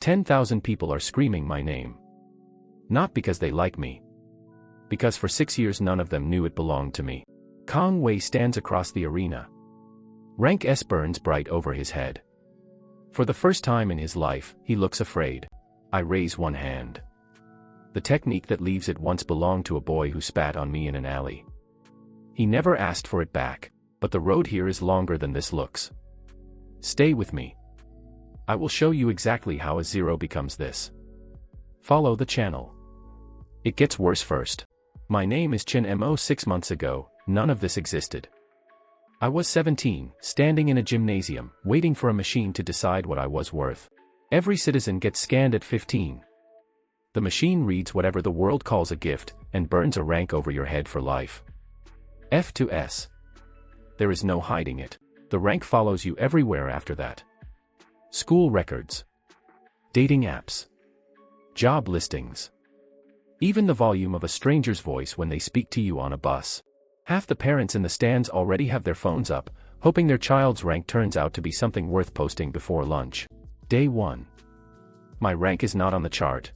10,000 people are screaming my name. Not because they like me. Because for 6 years none of them knew it belonged to me. Kang Wei stands across the arena. Rank S burns bright over his head. For the first time in his life, he looks afraid. I raise one hand. The technique that leaves it once belonged to a boy who spat on me in an alley. He never asked for it back, but the road here is longer than this looks. Stay with me. I will show you exactly how a zero becomes this. Follow the channel. It gets worse first. My name is Chen Mo. 6 months ago, none of this existed. I was 17, standing in a gymnasium, waiting for a machine to decide what I was worth. Every citizen gets scanned at 15. The machine reads whatever the world calls a gift, and burns a rank over your head for life. F to S. There is no hiding it. The rank follows you everywhere after that. School records. Dating apps. Job listings. Even the volume of a stranger's voice when they speak to you on a bus. Half the parents in the stands already have their phones up, hoping their child's rank turns out to be something worth posting before lunch. Day 1. My rank is not on the chart.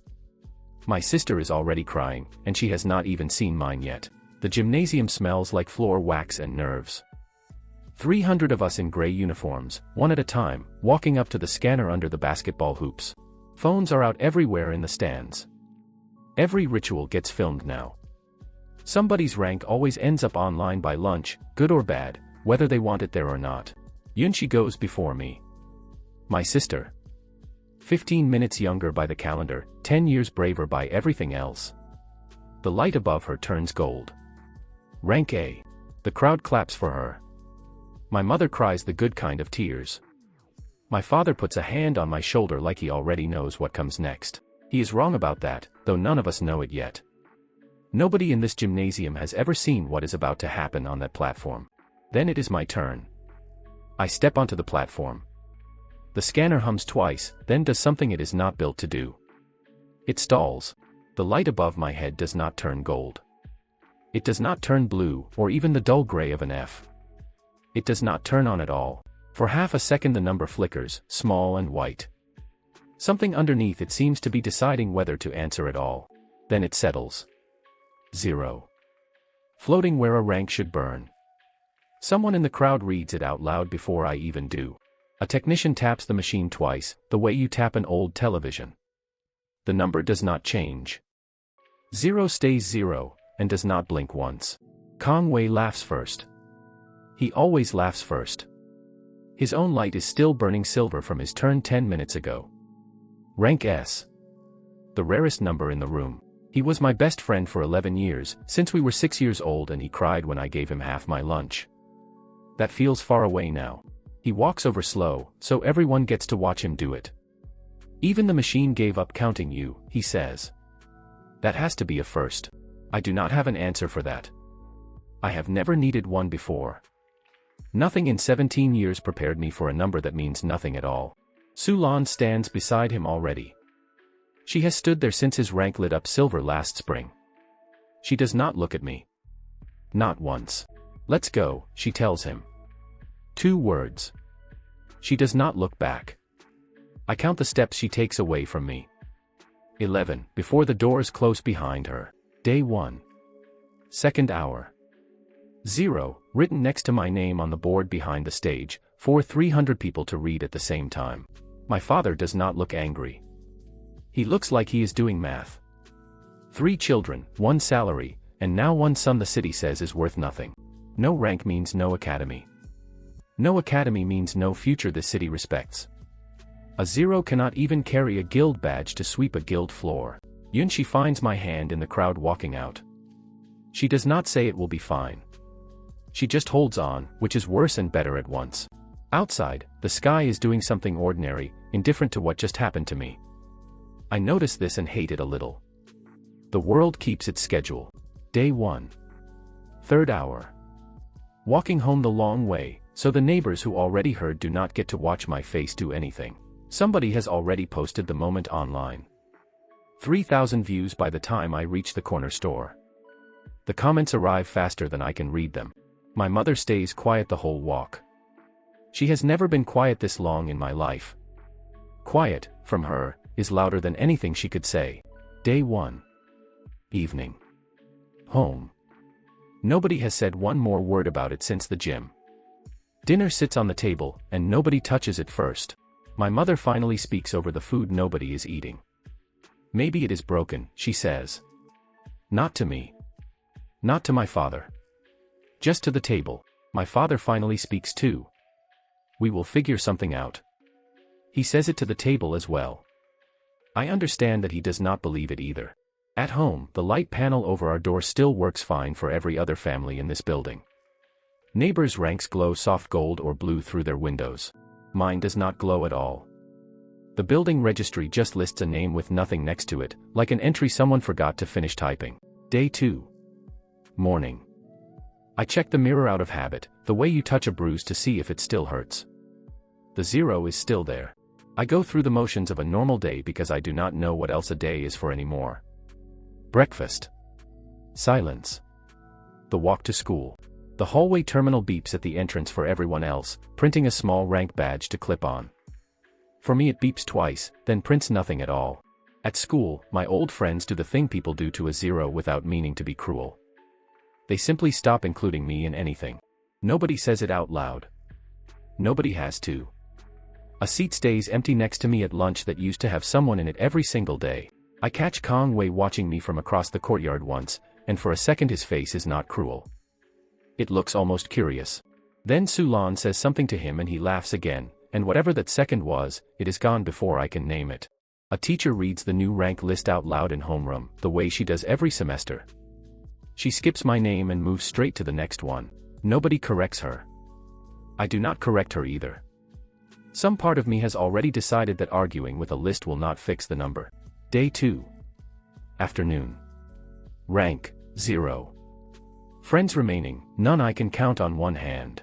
My sister is already crying, and she has not even seen mine yet. The gymnasium smells like floor wax and nerves. 300 of us in gray uniforms, one at a time, walking up to the scanner under the basketball hoops. Phones are out everywhere in the stands. Every ritual gets filmed now. Somebody's rank always ends up online by lunch, good or bad, whether they want it there or not. Yunshi goes before me. My sister. 15 minutes younger by the calendar, 10 years braver by everything else. The light above her turns gold. Rank A. The crowd claps for her. My mother cries the good kind of tears. My father puts a hand on my shoulder like he already knows what comes next. He is wrong about that, though none of us know it yet. Nobody in this gymnasium has ever seen what is about to happen on that platform. Then it is my turn. I step onto the platform. The scanner hums twice, then does something it is not built to do. It stalls. The light above my head does not turn gold. It does not turn blue, or even the dull gray of an F. It does not turn on at all. For half a second the number flickers, small and white. Something underneath it seems to be deciding whether to answer at all. Then it settles. 0. Floating where a rank should burn. Someone in the crowd reads it out loud before I even do. A technician taps the machine twice, the way you tap an old television. The number does not change. 0 stays 0, and does not blink once. Kang Wei laughs first. He always laughs first. His own light is still burning silver from his turn 10 minutes ago. Rank S. The rarest number in the room. He was my best friend for 11 years, since we were 6 years old, and he cried when I gave him half my lunch. That feels far away now. He walks over slow, so everyone gets to watch him do it. Even the machine gave up counting you, he says. That has to be a first. I do not have an answer for that. I have never needed one before. Nothing in 17 years prepared me for a number that means nothing at all. Su Lan stands beside him already. She has stood there since his rank lit up silver last spring. She does not look at me. Not once. Let's go, she tells him. 2 words. She does not look back. I count the steps she takes away from me. 11, before the doors close behind her. Day 1. Second hour. 0, written next to my name on the board behind the stage, for 300 people to read at the same time. My father does not look angry. He looks like he is doing math. 3 children, 1 salary, and now 1 son the city says is worth nothing. No rank means no academy. No academy means no future the city respects. A 0 cannot even carry a guild badge to sweep a guild floor. Yunshi finds my hand in the crowd walking out. She does not say it will be fine. She just holds on, which is worse and better at once. Outside, the sky is doing something ordinary, indifferent to what just happened to me. I notice this and hate it a little. The world keeps its schedule. Day 1. Third hour. Walking home the long way, so the neighbors who already heard do not get to watch my face do anything. Somebody has already posted the moment online. 3,000 views by the time I reach the corner store. The comments arrive faster than I can read them. My mother stays quiet the whole walk. She has never been quiet this long in my life. Quiet, from her, is louder than anything she could say. Day 1. Evening. Home. Nobody has said one more word about it since the gym. Dinner sits on the table, and nobody touches it first. My mother finally speaks over the food nobody is eating. Maybe it is broken, she says. Not to me. Not to my father. Just to the table. My father finally speaks too. We will figure something out. He says it to the table as well. I understand that he does not believe it either. At home, the light panel over our door still works fine for every other family in this building. Neighbors' ranks glow soft gold or blue through their windows. Mine does not glow at all. The building registry just lists a name with nothing next to it, like an entry someone forgot to finish typing. Day 2. Morning. I check the mirror out of habit, the way you touch a bruise to see if it still hurts. The 0 is still there. I go through the motions of a normal day because I do not know what else a day is for anymore. Breakfast. Silence. The walk to school. The hallway terminal beeps at the entrance for everyone else, printing a small rank badge to clip on. For me it beeps twice, then prints nothing at all. At school, my old friends do the thing people do to a 0 without meaning to be cruel. They simply stop including me in anything. Nobody says it out loud. Nobody has to. A seat stays empty next to me at lunch that used to have someone in it every single day. I catch Kong Wei watching me from across the courtyard once, and for a second his face is not cruel. It looks almost curious. Then Sulan says something to him and he laughs again, and whatever that second was, it is gone before I can name it. A teacher reads the new rank list out loud in homeroom, the way she does every semester. She skips my name and moves straight to the next one. Nobody corrects her. I do not correct her either. Some part of me has already decided that arguing with a list will not fix the number. Day 2. Afternoon. Rank, 0. Friends remaining, none I can count on one hand.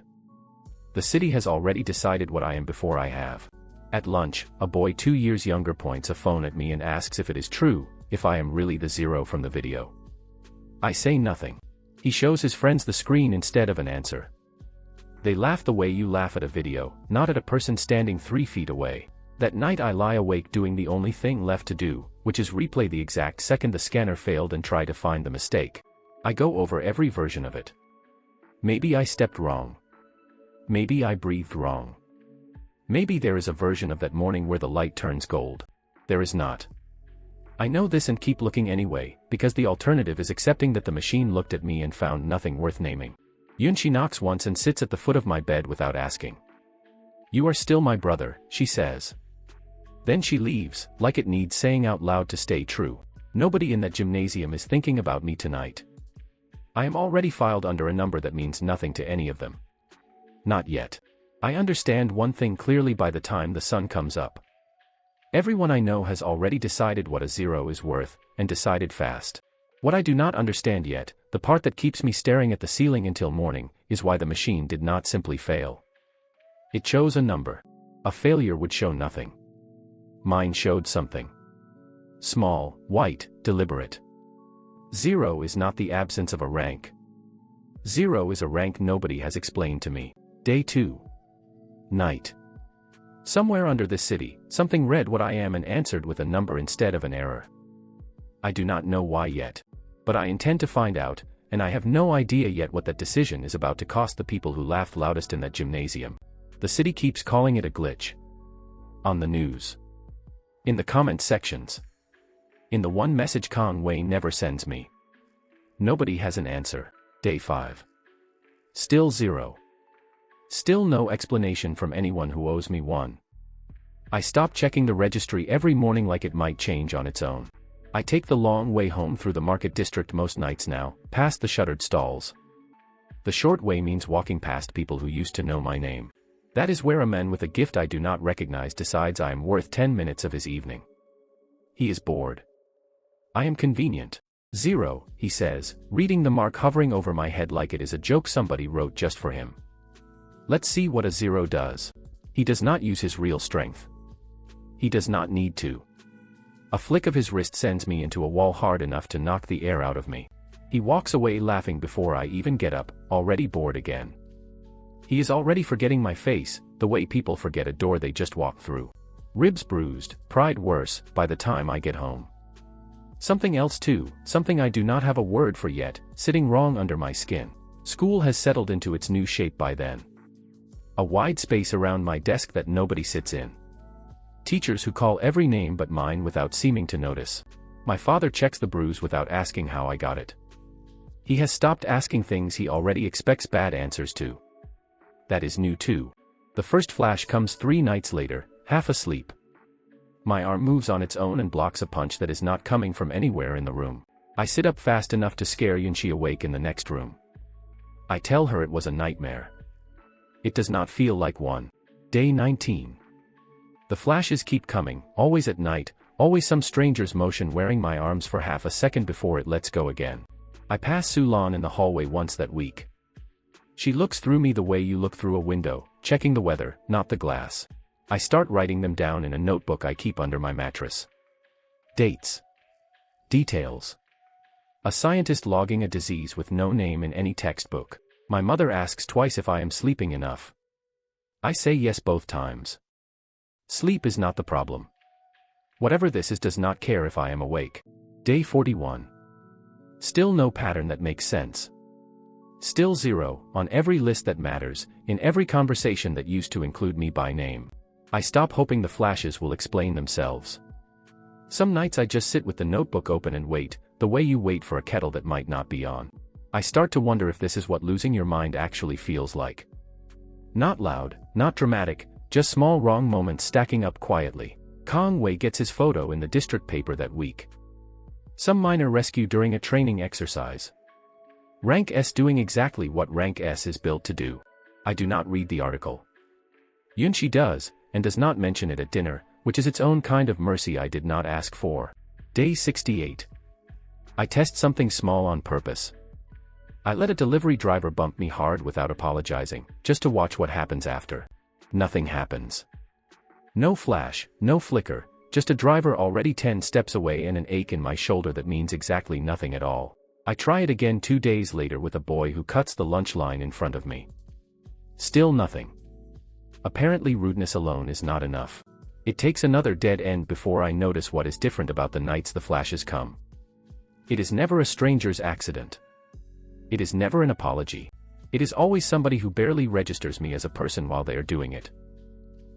The city has already decided what I am before I have. At lunch, a boy 2 years younger points a phone at me and asks if it is true, if I am really the 0 from the video. I say nothing. He shows his friends the screen instead of an answer. They laugh the way you laugh at a video, not at a person standing 3 feet away. That night I lie awake doing the only thing left to do, which is replay the exact second the scanner failed and try to find the mistake. I go over every version of it. Maybe I stepped wrong. Maybe I breathed wrong. Maybe there is a version of that morning where the light turns gold. There is not. I know this and keep looking anyway, because the alternative is accepting that the machine looked at me and found nothing worth naming. Yunshi knocks once and sits at the foot of my bed without asking. You are still my brother, she says. Then she leaves, like it needs saying out loud to stay true. Nobody in that gymnasium is thinking about me tonight. I am already filed under a number that means nothing to any of them. Not yet. I understand one thing clearly by the time the sun comes up. Everyone I know has already decided what a 0 is worth, and decided fast. What I do not understand yet, the part that keeps me staring at the ceiling until morning, is why the machine did not simply fail. It chose a number. A failure would show nothing. Mine showed something. Small, white, deliberate. 0 is not the absence of a rank. 0 is a rank nobody has explained to me. Day 2. Night. Somewhere under this city, something read what I am and answered with a number instead of an error. I do not know why yet. But I intend to find out, and I have no idea yet what that decision is about to cost the people who laughed loudest in that gymnasium. The city keeps calling it a glitch. On the news. In the comment sections. In the one message Kong Wei never sends me. Nobody has an answer. Day 5. Still 0. Still no explanation from anyone who owes me one. I stop checking the registry every morning like it might change on its own. I take the long way home through the market district most nights now, past the shuttered stalls. The short way means walking past people who used to know my name. That is where a man with a gift I do not recognize decides I am worth 10 minutes of his evening. He is bored. I am convenient. 0, he says, reading the mark hovering over my head like it is a joke somebody wrote just for him. Let's see what a 0 does. He does not use his real strength. He does not need to. A flick of his wrist sends me into a wall hard enough to knock the air out of me. He walks away laughing before I even get up, already bored again. He is already forgetting my face, the way people forget a door they just walked through. Ribs bruised, pride worse, by the time I get home. Something else too, something I do not have a word for yet, sitting wrong under my skin. School has settled into its new shape by then. A wide space around my desk that nobody sits in. Teachers who call every name but mine without seeming to notice. My father checks the bruise without asking how I got it. He has stopped asking things he already expects bad answers to. That is new too. The first flash comes 3 nights later, half asleep. My arm moves on its own and blocks a punch that is not coming from anywhere in the room. I sit up fast enough to scare Yunshi awake in the next room. I tell her it was a nightmare. It does not feel like one. Day 19. The flashes keep coming, always at night, always some stranger's motion wearing my arms for half a second before it lets go again. I pass Sulan in the hallway once that week. She looks through me the way you look through a window, checking the weather, not the glass. I start writing them down in a notebook I keep under my mattress. Dates. Details. A scientist logging a disease with no name in any textbook. My mother asks twice if I am sleeping enough. I say yes both times. Sleep is not the problem. Whatever this is does not care if I am awake. Day 41. Still no pattern that makes sense. Still 0, on every list that matters, in every conversation that used to include me by name. I stop hoping the flashes will explain themselves. Some nights I just sit with the notebook open and wait, the way you wait for a kettle that might not be on. I start to wonder if this is what losing your mind actually feels like. Not loud, not dramatic, just small wrong moments stacking up quietly. Kang Wei gets his photo in the district paper that week. Some minor rescue during a training exercise. Rank S doing exactly what Rank S is built to do. I do not read the article. Yunshi does, and does not mention it at dinner, which is its own kind of mercy I did not ask for. Day 68. I test something small on purpose. I let a delivery driver bump me hard without apologizing, just to watch what happens after. Nothing happens. No flash, no flicker, just a driver already 10 steps away and an ache in my shoulder that means exactly nothing at all. I try it again 2 days later with a boy who cuts the lunch line in front of me. Still nothing. Apparently rudeness alone is not enough. It takes another dead end before I notice what is different about the nights the flashes come. It is never a stranger's accident. It is never an apology. It is always somebody who barely registers me as a person while they are doing it.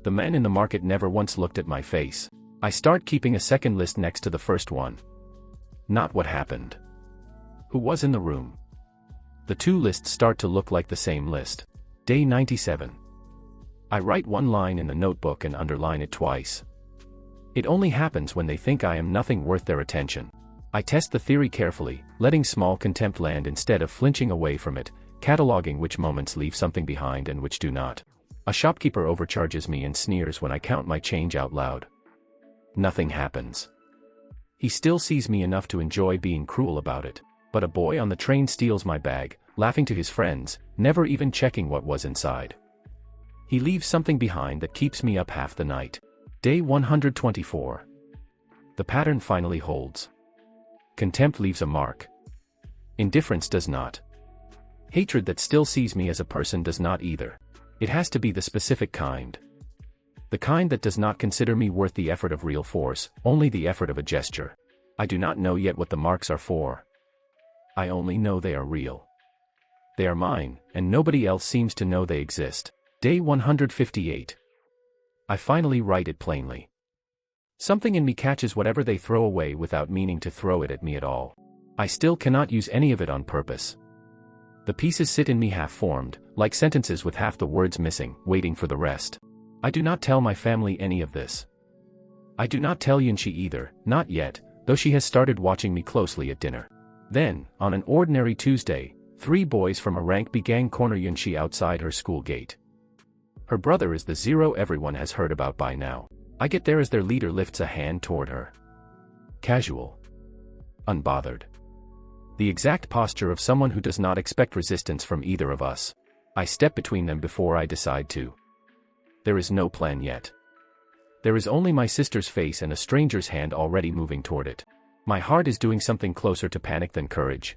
The men in the market never once looked at my face. I start keeping a second list next to the first one. Not what happened. Who was in the room? The 2 lists start to look like the same list. Day 97. I write one line in the notebook and underline it twice. It only happens when they think I am nothing worth their attention. I test the theory carefully, letting small contempt land instead of flinching away from it, cataloging which moments leave something behind and which do not. A shopkeeper overcharges me and sneers when I count my change out loud. Nothing happens. He still sees me enough to enjoy being cruel about it, but a boy on the train steals my bag, laughing to his friends, never even checking what was inside. He leaves something behind that keeps me up half the night. Day 124. The pattern finally holds. Contempt leaves a mark. Indifference does not. Hatred that still sees me as a person does not either. It has to be the specific kind. The kind that does not consider me worth the effort of real force, only the effort of a gesture. I do not know yet what the marks are for. I only know they are real. They are mine, and nobody else seems to know they exist. Day 158. I finally write it plainly. Something in me catches whatever they throw away without meaning to throw it at me at all. I still cannot use any of it on purpose. The pieces sit in me half-formed, like sentences with half the words missing, waiting for the rest. I do not tell my family any of this. I do not tell Yunshi either, not yet, though she has started watching me closely at dinner. Then, on an ordinary Tuesday, 3 boys from a rank B gang corner Yunshi outside her school gate. Her brother is the 0 everyone has heard about by now. I get there as their leader lifts a hand toward her. Casual. Unbothered. The exact posture of someone who does not expect resistance from either of us. I step between them before I decide to. There is no plan yet. There is only my sister's face and a stranger's hand already moving toward it. My heart is doing something closer to panic than courage.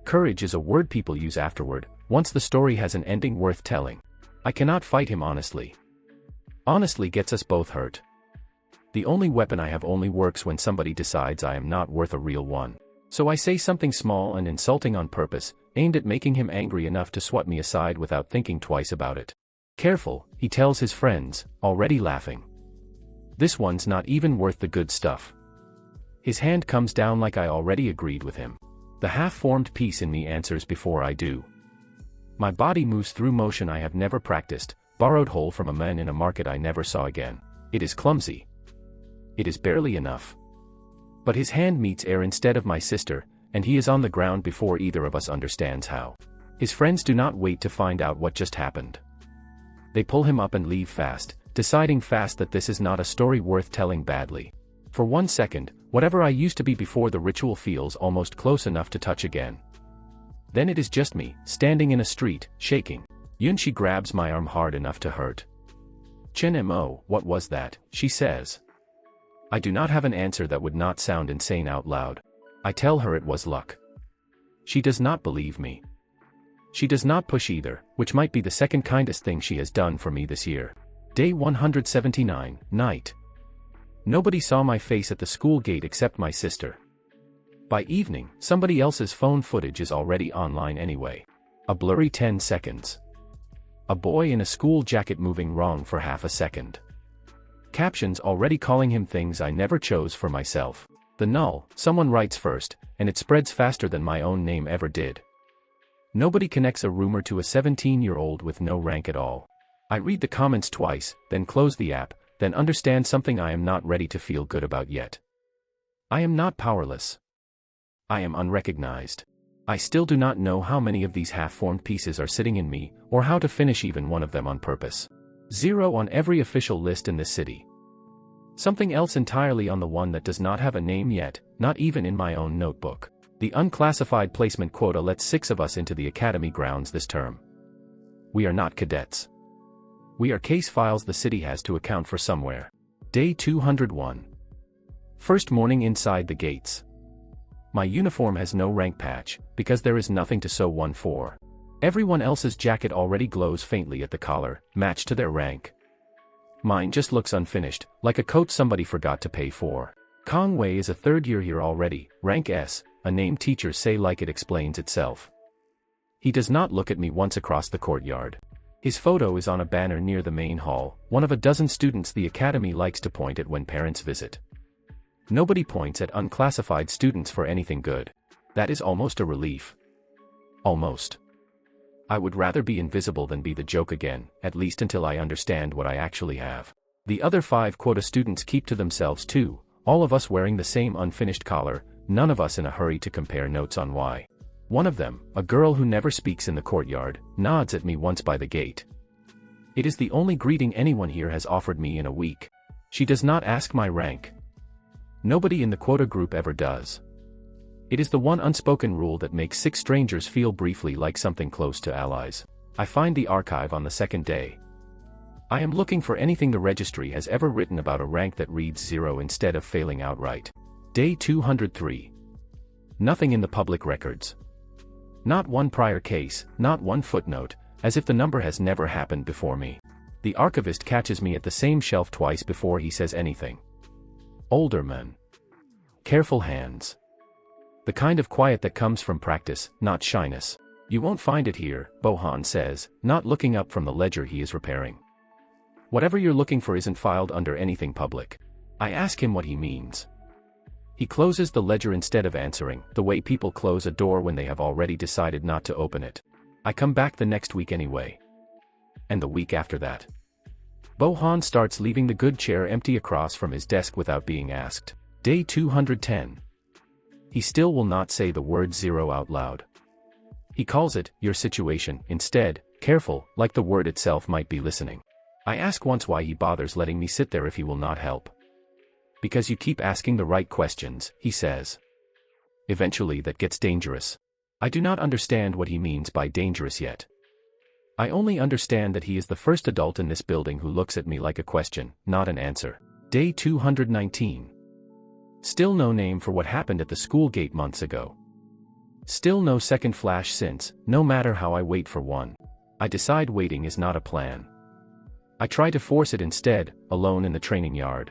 Courage is a word people use afterward, once the story has an ending worth telling. I cannot fight him honestly. Honestly gets us both hurt. The only weapon I have only works when somebody decides I am not worth a real one. So I say something small and insulting on purpose, aimed at making him angry enough to swat me aside without thinking twice about it. Careful, he tells his friends, already laughing. This one's not even worth the good stuff. His hand comes down like I already agreed with him. The half-formed piece in me answers before I do. My body moves through motion I have never practiced, borrowed whole from a man in a market I never saw again. It is clumsy. It is barely enough. But his hand meets air instead of my sister, and he is on the ground before either of us understands how. His friends do not wait to find out what just happened. They pull him up and leave fast, deciding fast that this is not a story worth telling badly. For 1 second, whatever I used to be before the ritual feels almost close enough to touch again. Then it is just me, standing in a street, shaking. Yunshi grabs my arm hard enough to hurt. Chen Mo, what was that? She says. I do not have an answer that would not sound insane out loud. I tell her it was luck. She does not believe me. She does not push either, which might be the second kindest thing she has done for me this year. Day 179, night. Nobody saw my face at the school gate except my sister. By evening, somebody else's phone footage is already online anyway. A blurry 10 seconds. A boy in a school jacket moving wrong for half a second. Captions already calling him things I never chose for myself. The null, someone writes first, and it spreads faster than my own name ever did. Nobody connects a rumor to a 17-year-old with no rank at all. I read the comments twice, then close the app, then understand something I am not ready to feel good about yet. I am not powerless. I am unrecognized. I still do not know how many of these half-formed pieces are sitting in me, or how to finish even one of them on purpose. 0 on every official list in this city. Something else entirely on the one that does not have a name yet, not even in my own notebook. The unclassified placement quota lets 6 of us into the academy grounds this term. We are not cadets. We are case files the city has to account for somewhere. Day 201. First morning inside the gates. My uniform has no rank patch, because there is nothing to sew one for. Everyone else's jacket already glows faintly at the collar, matched to their rank. Mine just looks unfinished, like a coat somebody forgot to pay for. Kong Wei is a 3rd year here already, rank S, a name teachers say like it explains itself. He does not look at me once across the courtyard. His photo is on a banner near the main hall, one of a dozen students the academy likes to point at when parents visit. Nobody points at unclassified students for anything good. That is almost a relief. Almost. I would rather be invisible than be the joke again, at least until I understand what I actually have. The other 5 quota students keep to themselves too, all of us wearing the same unfinished collar, none of us in a hurry to compare notes on why. One of them, a girl who never speaks in the courtyard, nods at me once by the gate. It is the only greeting anyone here has offered me in a week. She does not ask my rank. Nobody in the quota group ever does. It is the one unspoken rule that makes 6 strangers feel briefly like something close to allies. I find the archive on the 2nd day. I am looking for anything the registry has ever written about a rank that reads 0 instead of failing outright. Day 203. Nothing in the public records. Not one prior case, not one footnote, as if the number has never happened before me. The archivist catches me at the same shelf twice before he says anything. Older man. Careful hands. The kind of quiet that comes from practice, not shyness. You won't find it here, Bohan says, not looking up from the ledger he is repairing. Whatever you're looking for isn't filed under anything public. I ask him what he means. He closes the ledger instead of answering, the way people close a door when they have already decided not to open it. I come back the next week anyway. And the week after that. Bohan starts leaving the good chair empty across from his desk without being asked. Day 210. He still will not say the word 0 out loud. He calls it, your situation, instead, careful, like the word itself might be listening. I ask once why he bothers letting me sit there if he will not help. Because you keep asking the right questions, he says. Eventually that gets dangerous. I do not understand what he means by dangerous yet. I only understand that he is the first adult in this building who looks at me like a question, not an answer. Day 219. Still no name for what happened at the school gate months ago. Still no second flash since, no matter how I wait for one. I decide waiting is not a plan. I try to force it instead, alone in the training yard.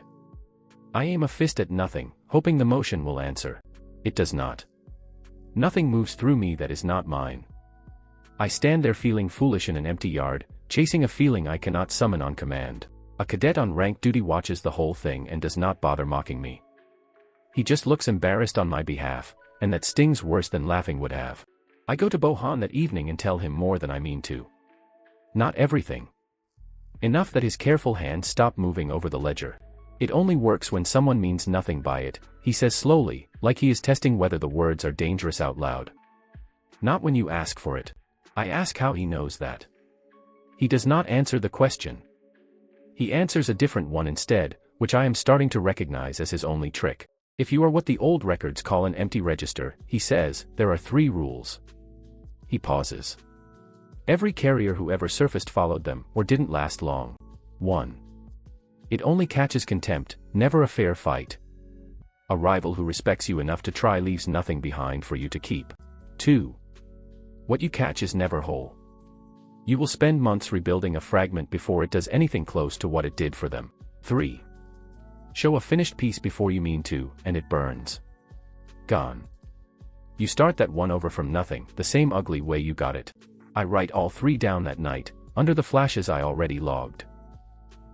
I aim a fist at nothing, hoping the motion will answer. It does not. Nothing moves through me that is not mine. I stand there feeling foolish in an empty yard, chasing a feeling I cannot summon on command. A cadet on rank duty watches the whole thing and does not bother mocking me. He just looks embarrassed on my behalf, and that stings worse than laughing would have. I go to Bohan that evening and tell him more than I mean to. Not everything. Enough that his careful hand stop moving over the ledger. It only works when someone means nothing by it, he says slowly, like he is testing whether the words are dangerous out loud. Not when you ask for it. I ask how he knows that. He does not answer the question. He answers a different one instead, which I am starting to recognize as his only trick. If you are what the old records call an empty register, he says, there are 3 rules. He pauses. Every carrier who ever surfaced followed them, or didn't last long. 1. It only catches contempt, never a fair fight. A rival who respects you enough to try leaves nothing behind for you to keep. 2. What you catch is never whole. You will spend months rebuilding a fragment before it does anything close to what it did for them. 3. Show a finished piece before you mean to, and it burns. Gone. You start that one over from nothing, the same ugly way you got it. I write all 3 down that night, under the flashes I already logged.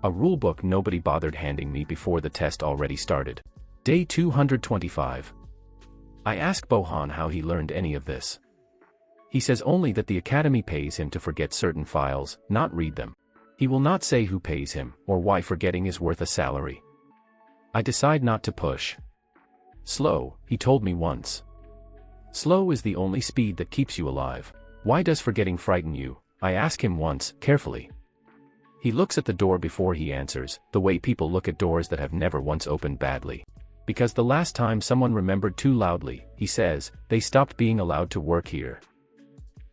A rulebook nobody bothered handing me before the test already started. Day 225. I ask Bohan how he learned any of this. He says only that the academy pays him to forget certain files, not read them. He will not say who pays him, or why forgetting is worth a salary. I decide not to push. Slow, he told me once. Slow is the only speed that keeps you alive. Why does forgetting frighten you? I ask him once, carefully. He looks at the door before he answers, the way people look at doors that have never once opened badly. Because the last time someone remembered too loudly, he says, they stopped being allowed to work here.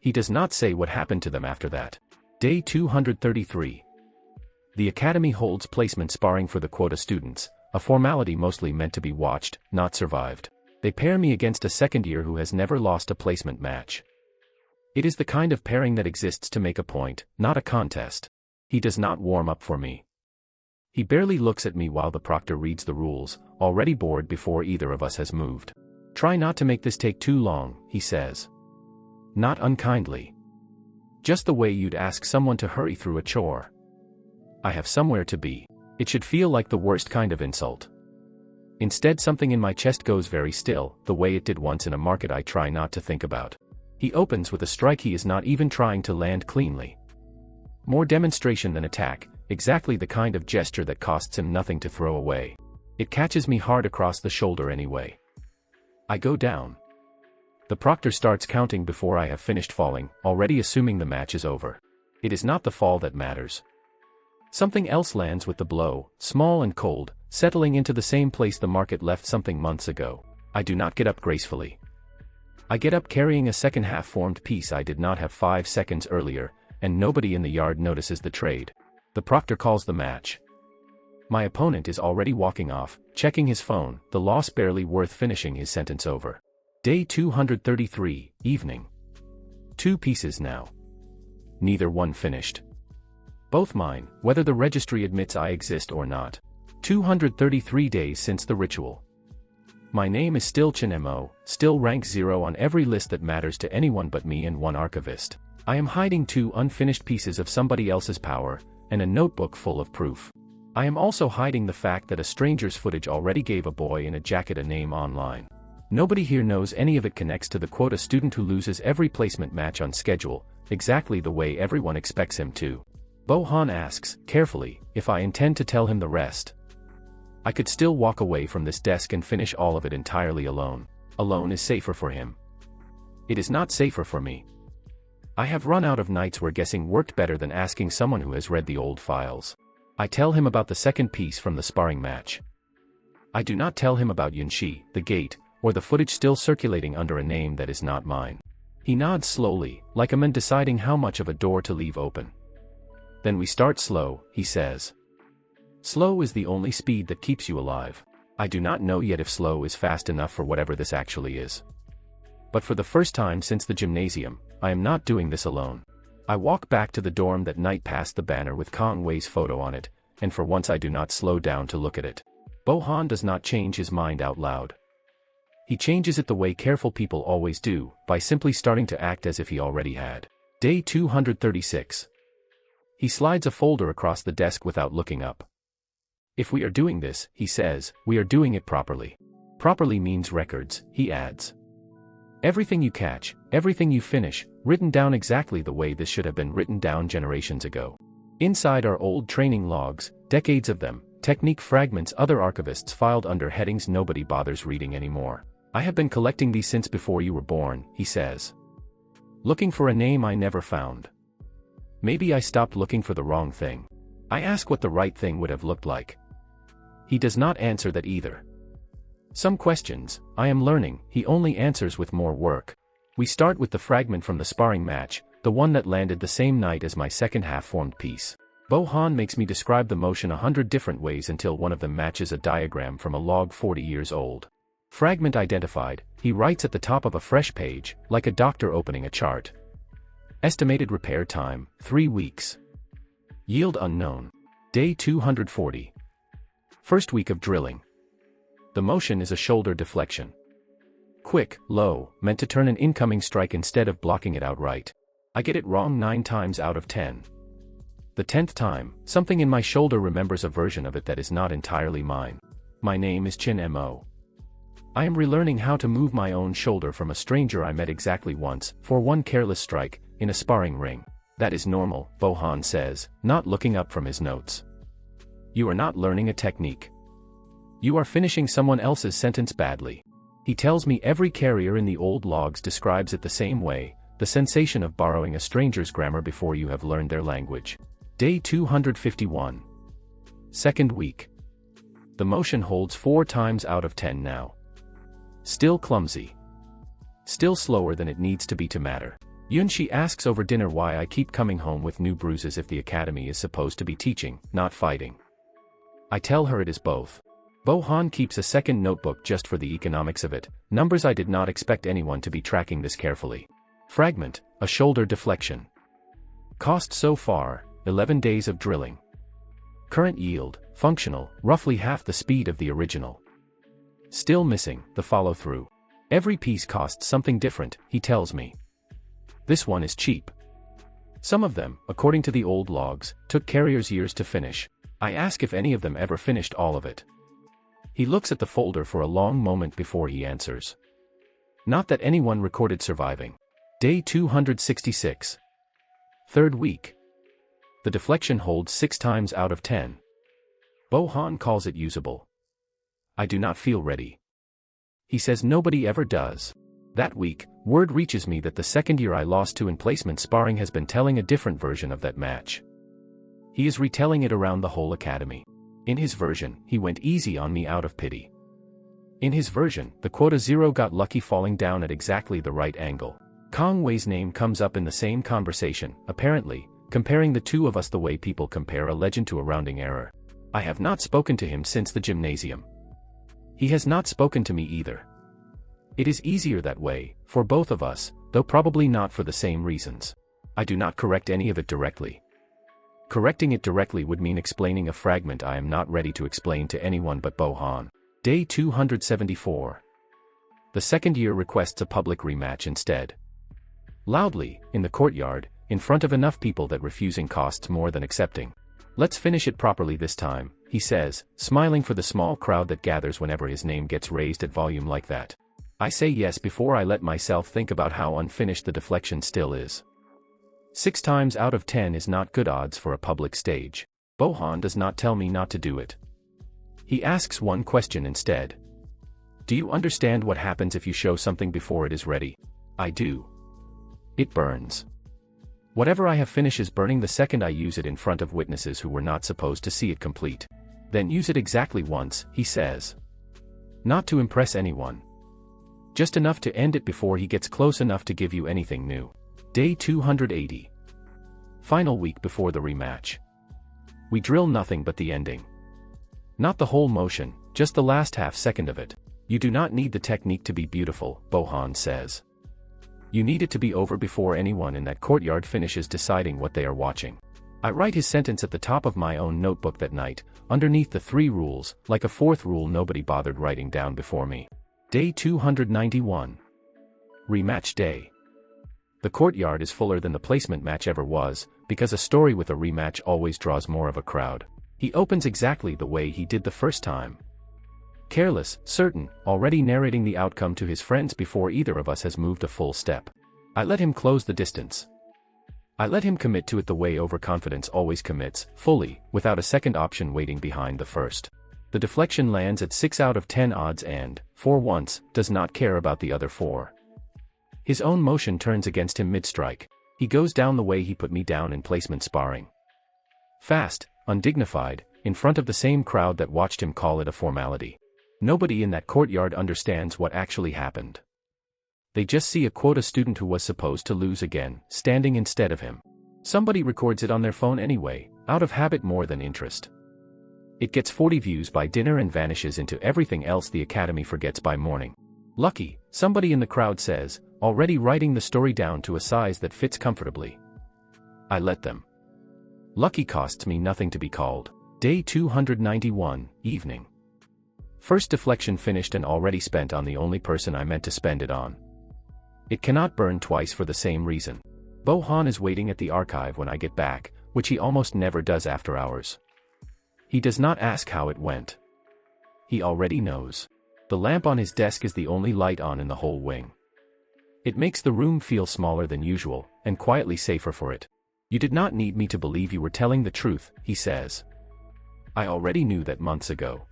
He does not say what happened to them after that. Day 233. The academy holds placement sparring for the quota students, a formality mostly meant to be watched, not survived. They pair me against a second year who has never lost a placement match. It is the kind of pairing that exists to make a point, not a contest. He does not warm up for me. He barely looks at me while the proctor reads the rules, already bored before either of us has moved. Try not to make this take too long, he says. Not unkindly. Just the way you'd ask someone to hurry through a chore. I have somewhere to be. It should feel like the worst kind of insult. Instead, something in my chest goes very still, the way it did once in a market I try not to think about. He opens with a strike he is not even trying to land cleanly. More demonstration than attack, exactly the kind of gesture that costs him nothing to throw away. It catches me hard across the shoulder anyway. I go down. The proctor starts counting before I have finished falling, already assuming the match is over. It is not the fall that matters. Something else lands with the blow, small and cold, settling into the same place the market left something months ago. I do not get up gracefully. I get up carrying a second half-formed piece I did not have 5 seconds earlier, and nobody in the yard notices the trade. The proctor calls the match. My opponent is already walking off, checking his phone, the loss barely worth finishing his sentence over. Day 233, evening. 2 pieces now. Neither one finished. Both mine, whether the registry admits I exist or not. 233 days since the ritual. My name is still Chinemo, still rank 0 on every list that matters to anyone but me and one archivist. I am hiding 2 unfinished pieces of somebody else's power, and a notebook full of proof. I am also hiding the fact that a stranger's footage already gave a boy in a jacket a name online. Nobody here knows any of it connects to the quota student who loses every placement match on schedule, exactly the way everyone expects him to. Bohan asks, carefully, if I intend to tell him the rest. I could still walk away from this desk and finish all of it entirely alone. Alone is safer for him. It is not safer for me. I have run out of nights where guessing worked better than asking someone who has read the old files. I tell him about the second piece from the sparring match. I do not tell him about Yunxi, the gate, or the footage still circulating under a name that is not mine. He nods slowly, like a man deciding how much of a door to leave open. Then we start slow, he says. Slow is the only speed that keeps you alive. I do not know yet if slow is fast enough for whatever this actually is. But for the first time since the gymnasium, I am not doing this alone. I walk back to the dorm that night past the banner with Kong Wei's photo on it, and for once I do not slow down to look at it. Bohan does not change his mind out loud. He changes it the way careful people always do, by simply starting to act as if he already had. Day 236. He slides a folder across the desk without looking up. If we are doing this, he says, we are doing it properly. Properly means records, he adds. Everything you catch, everything you finish, written down exactly the way this should have been written down generations ago. Inside are old training logs, decades of them, technique fragments other archivists filed under headings nobody bothers reading anymore. I have been collecting these since before you were born, he says. Looking for a name I never found. Maybe I stopped looking for the wrong thing. I ask what the right thing would have looked like. He does not answer that either. Some questions, I am learning, he only answers with more work. We start with the fragment from the sparring match, the one that landed the same night as my second half-formed piece. Bohan makes me describe the motion 100 different ways until one of them matches a diagram from a log 40 years old. Fragment identified, he writes at the top of a fresh page, like a doctor opening a chart. Estimated repair time, 3 weeks. Yield unknown. Day 240. First week of drilling. The motion is a shoulder deflection. Quick, low, meant to turn an incoming strike instead of blocking it outright. I get it wrong 9 times out of 10. The 10th time, something in my shoulder remembers a version of it that is not entirely mine. My name is Chin Mo. I am relearning how to move my own shoulder from a stranger I met exactly once, for one careless strike, in a sparring ring. That is normal, Bohan says, not looking up from his notes. You are not learning a technique. You are finishing someone else's sentence badly. He tells me every carrier in the old logs describes it the same way, the sensation of borrowing a stranger's grammar before you have learned their language. Day 251. Second week. The motion holds 4 times out of 10 now. Still clumsy. Still slower than it needs to be to matter. Yunshi asks over dinner why I keep coming home with new bruises if the academy is supposed to be teaching, not fighting. I tell her it is both. Bohan keeps a second notebook just for the economics of it, numbers I did not expect anyone to be tracking this carefully. Fragment, a shoulder deflection. Cost so far, 11 days of drilling. Current yield, functional, roughly half the speed of the original. Still missing, the follow-through. Every piece costs something different, he tells me. This one is cheap. Some of them, according to the old logs, took carriers years to finish. I ask if any of them ever finished all of it. He looks at the folder for a long moment before he answers. Not that anyone recorded surviving. Day 266. Third week. The deflection holds 6 times out of 10. Bohan calls it usable. I do not feel ready. He says nobody ever does. That week, word reaches me that the second year I lost to in placement sparring has been telling a different version of that match. He is retelling it around the whole academy. In his version, he went easy on me out of pity. In his version, the quota 0 got lucky falling down at exactly the right angle. Kang Wei's name comes up in the same conversation, apparently, comparing the two of us the way people compare a legend to a rounding error. I have not spoken to him since the gymnasium. He has not spoken to me either. It is easier that way, for both of us, though probably not for the same reasons. I do not correct any of it directly. Correcting it directly would mean explaining a fragment I am not ready to explain to anyone but Bohan. Day 274. The second year requests a public rematch instead. Loudly, in the courtyard, in front of enough people that refusing costs more than accepting. Let's finish it properly this time, he says, smiling for the small crowd that gathers whenever his name gets raised at volume like that. I say yes before I let myself think about how unfinished the deflection still is. 6 times out of 10 is not good odds for a public stage. Bohan does not tell me not to do it. He asks one question instead. Do you understand what happens if you show something before it is ready? I do. It burns. Whatever I have finishes burning the second I use it in front of witnesses who were not supposed to see it complete. Then use it exactly once, he says. Not to impress anyone. Just enough to end it before he gets close enough to give you anything new. Day 280. Final week before the rematch. We drill nothing but the ending. Not the whole motion, just the last half second of it. You do not need the technique to be beautiful, Bohan says. You need it to be over before anyone in that courtyard finishes deciding what they are watching. I write his sentence at the top of my own notebook that night, underneath the 3 rules, like a 4th rule nobody bothered writing down before me. Day 291. Rematch day. The courtyard is fuller than the placement match ever was, because a story with a rematch always draws more of a crowd. He opens exactly the way he did the first time. Careless, certain, already narrating the outcome to his friends before either of us has moved a full step. I let him close the distance. I let him commit to it the way overconfidence always commits, fully, without a second option waiting behind the first. The deflection lands at 6 out of 10 odds and, for once, does not care about the other 4. His own motion turns against him mid-strike. He goes down the way he put me down in placement sparring. Fast, undignified, in front of the same crowd that watched him call it a formality. Nobody in that courtyard understands what actually happened. They just see a quota student who was supposed to lose again, standing instead of him. Somebody records it on their phone anyway, out of habit more than interest. It gets 40 views by dinner and vanishes into everything else the Academy forgets by morning. Lucky, somebody in the crowd says, already writing the story down to a size that fits comfortably. I let them. Lucky costs me nothing to be called. Day 291, evening. First deflection finished and already spent on the only person I meant to spend it on. It cannot burn twice for the same reason. Bo-han is waiting at the archive when I get back, which he almost never does after hours. He does not ask how it went. He already knows. The lamp on his desk is the only light on in the whole wing. It makes the room feel smaller than usual, and quietly safer for it. You did not need me to believe you were telling the truth, he says. I already knew that months ago.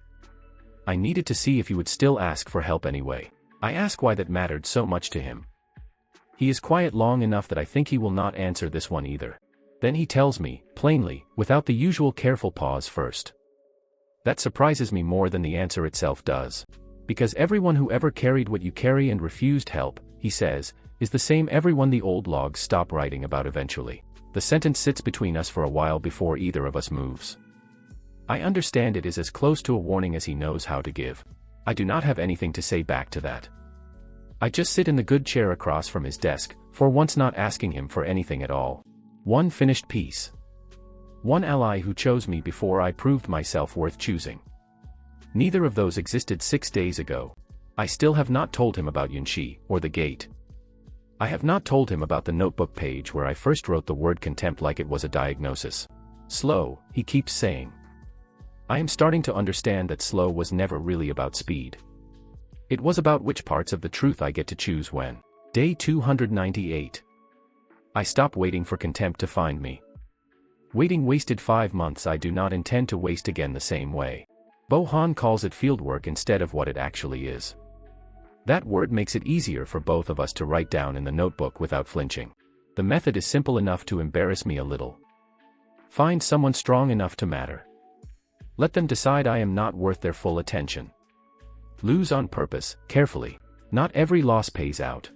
I needed to see if you would still ask for help anyway. I ask why that mattered so much to him. He is quiet long enough that I think he will not answer this one either. Then he tells me, plainly, without the usual careful pause first. That surprises me more than the answer itself does. Because everyone who ever carried what you carry and refused help, he says, is the same everyone the old logs stop writing about eventually. The sentence sits between us for a while before either of us moves. I understand it is as close to a warning as he knows how to give. I do not have anything to say back to that. I just sit in the good chair across from his desk, for once not asking him for anything at all. One finished piece. One ally who chose me before I proved myself worth choosing. Neither of those existed 6 days ago. I still have not told him about Yunshi, or the gate. I have not told him about the notebook page where I first wrote the word contempt like it was a diagnosis. Slow, he keeps saying. I am starting to understand that slow was never really about speed. It was about which parts of the truth I get to choose when. Day 298. I stop waiting for contempt to find me. Waiting wasted 5 months I do not intend to waste again the same way. Bo-han calls it fieldwork instead of what it actually is. That word makes it easier for both of us to write down in the notebook without flinching. The method is simple enough to embarrass me a little. Find someone strong enough to matter. Let them decide I am not worth their full attention. Lose on purpose, carefully. Not every loss pays out.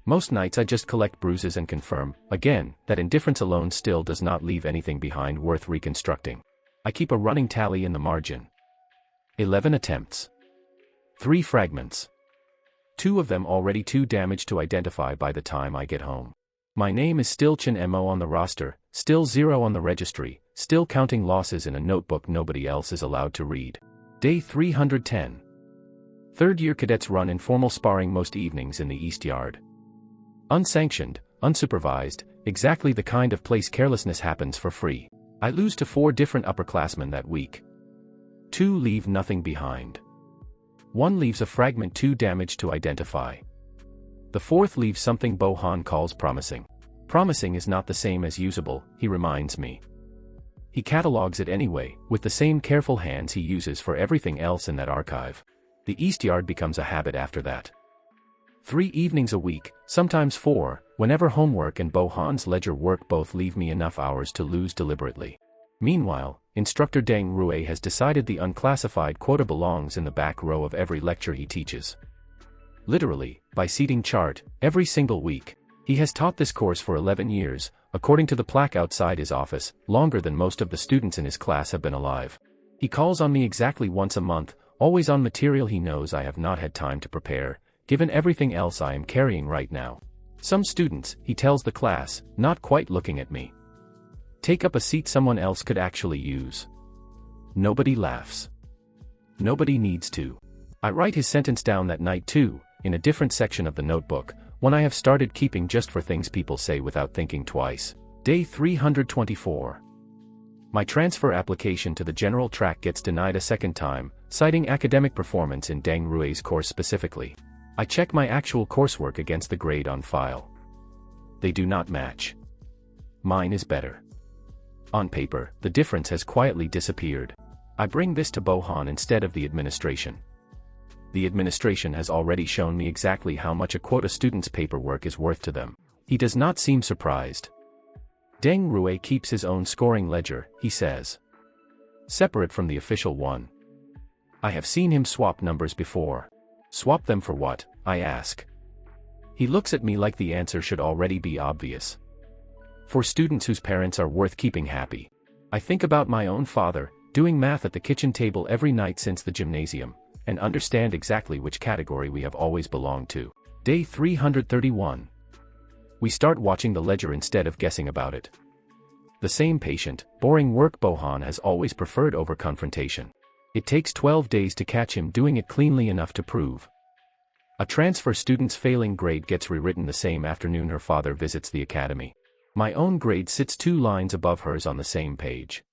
Most nights I just collect bruises and confirm, again, that indifference alone still does not leave anything behind worth reconstructing. I keep a running tally in the margin. 11 attempts. 3 fragments. 2 of them already too damaged to identify by the time I get home. My name is still Chin Mo on the roster, still 0 on the registry, still counting losses in a notebook nobody else is allowed to read. Day 310. Third-year cadets run informal sparring most evenings in the East Yard. Unsanctioned, unsupervised, exactly the kind of place carelessness happens for free. I lose to 4 different upperclassmen that week. 2 leave nothing behind. 1 leaves a fragment too damaged to identify. The 4th leaves something Bo-han calls promising. Promising is not the same as usable, he reminds me. He catalogs it anyway, with the same careful hands he uses for everything else in that archive. The East Yard becomes a habit after that. 3 evenings a week, sometimes 4, whenever homework and Bo-han's ledger work both leave me enough hours to lose deliberately. Meanwhile, Instructor Deng Rue has decided the unclassified quota belongs in the back row of every lecture he teaches. Literally, by seating chart, every single week. He has taught this course for 11 years, according to the plaque outside his office, longer than most of the students in his class have been alive. He calls on me exactly once a month, always on material he knows I have not had time to prepare, given everything else I am carrying right now. Some students, he tells the class, not quite looking at me. Take up a seat someone else could actually use. Nobody laughs. Nobody needs to. I write his sentence down that night too, in a different section of the notebook, one I have started keeping just for things people say without thinking twice. Day 324. My transfer application to the general track gets denied a second time, citing academic performance in Deng Rui's course specifically. I check my actual coursework against the grade on file. They do not match. Mine is better. On paper, the difference has quietly disappeared. I bring this to Bohan instead of the administration. The administration has already shown me exactly how much a quota student's paperwork is worth to them. He does not seem surprised. Deng Rui keeps his own scoring ledger, he says. Separate from the official one. I have seen him swap numbers before. Swap them for what? I ask. He looks at me like the answer should already be obvious. For students whose parents are worth keeping happy. I think about my own father, doing math at the kitchen table every night since the gymnasium, and understand exactly which category we have always belonged to. Day 331. We start watching the ledger instead of guessing about it. The same patient, boring work Bohan has always preferred over confrontation. It takes 12 days to catch him doing it cleanly enough to prove. A transfer student's failing grade gets rewritten the same afternoon her father visits the academy. My own grade sits 2 lines above hers on the same page.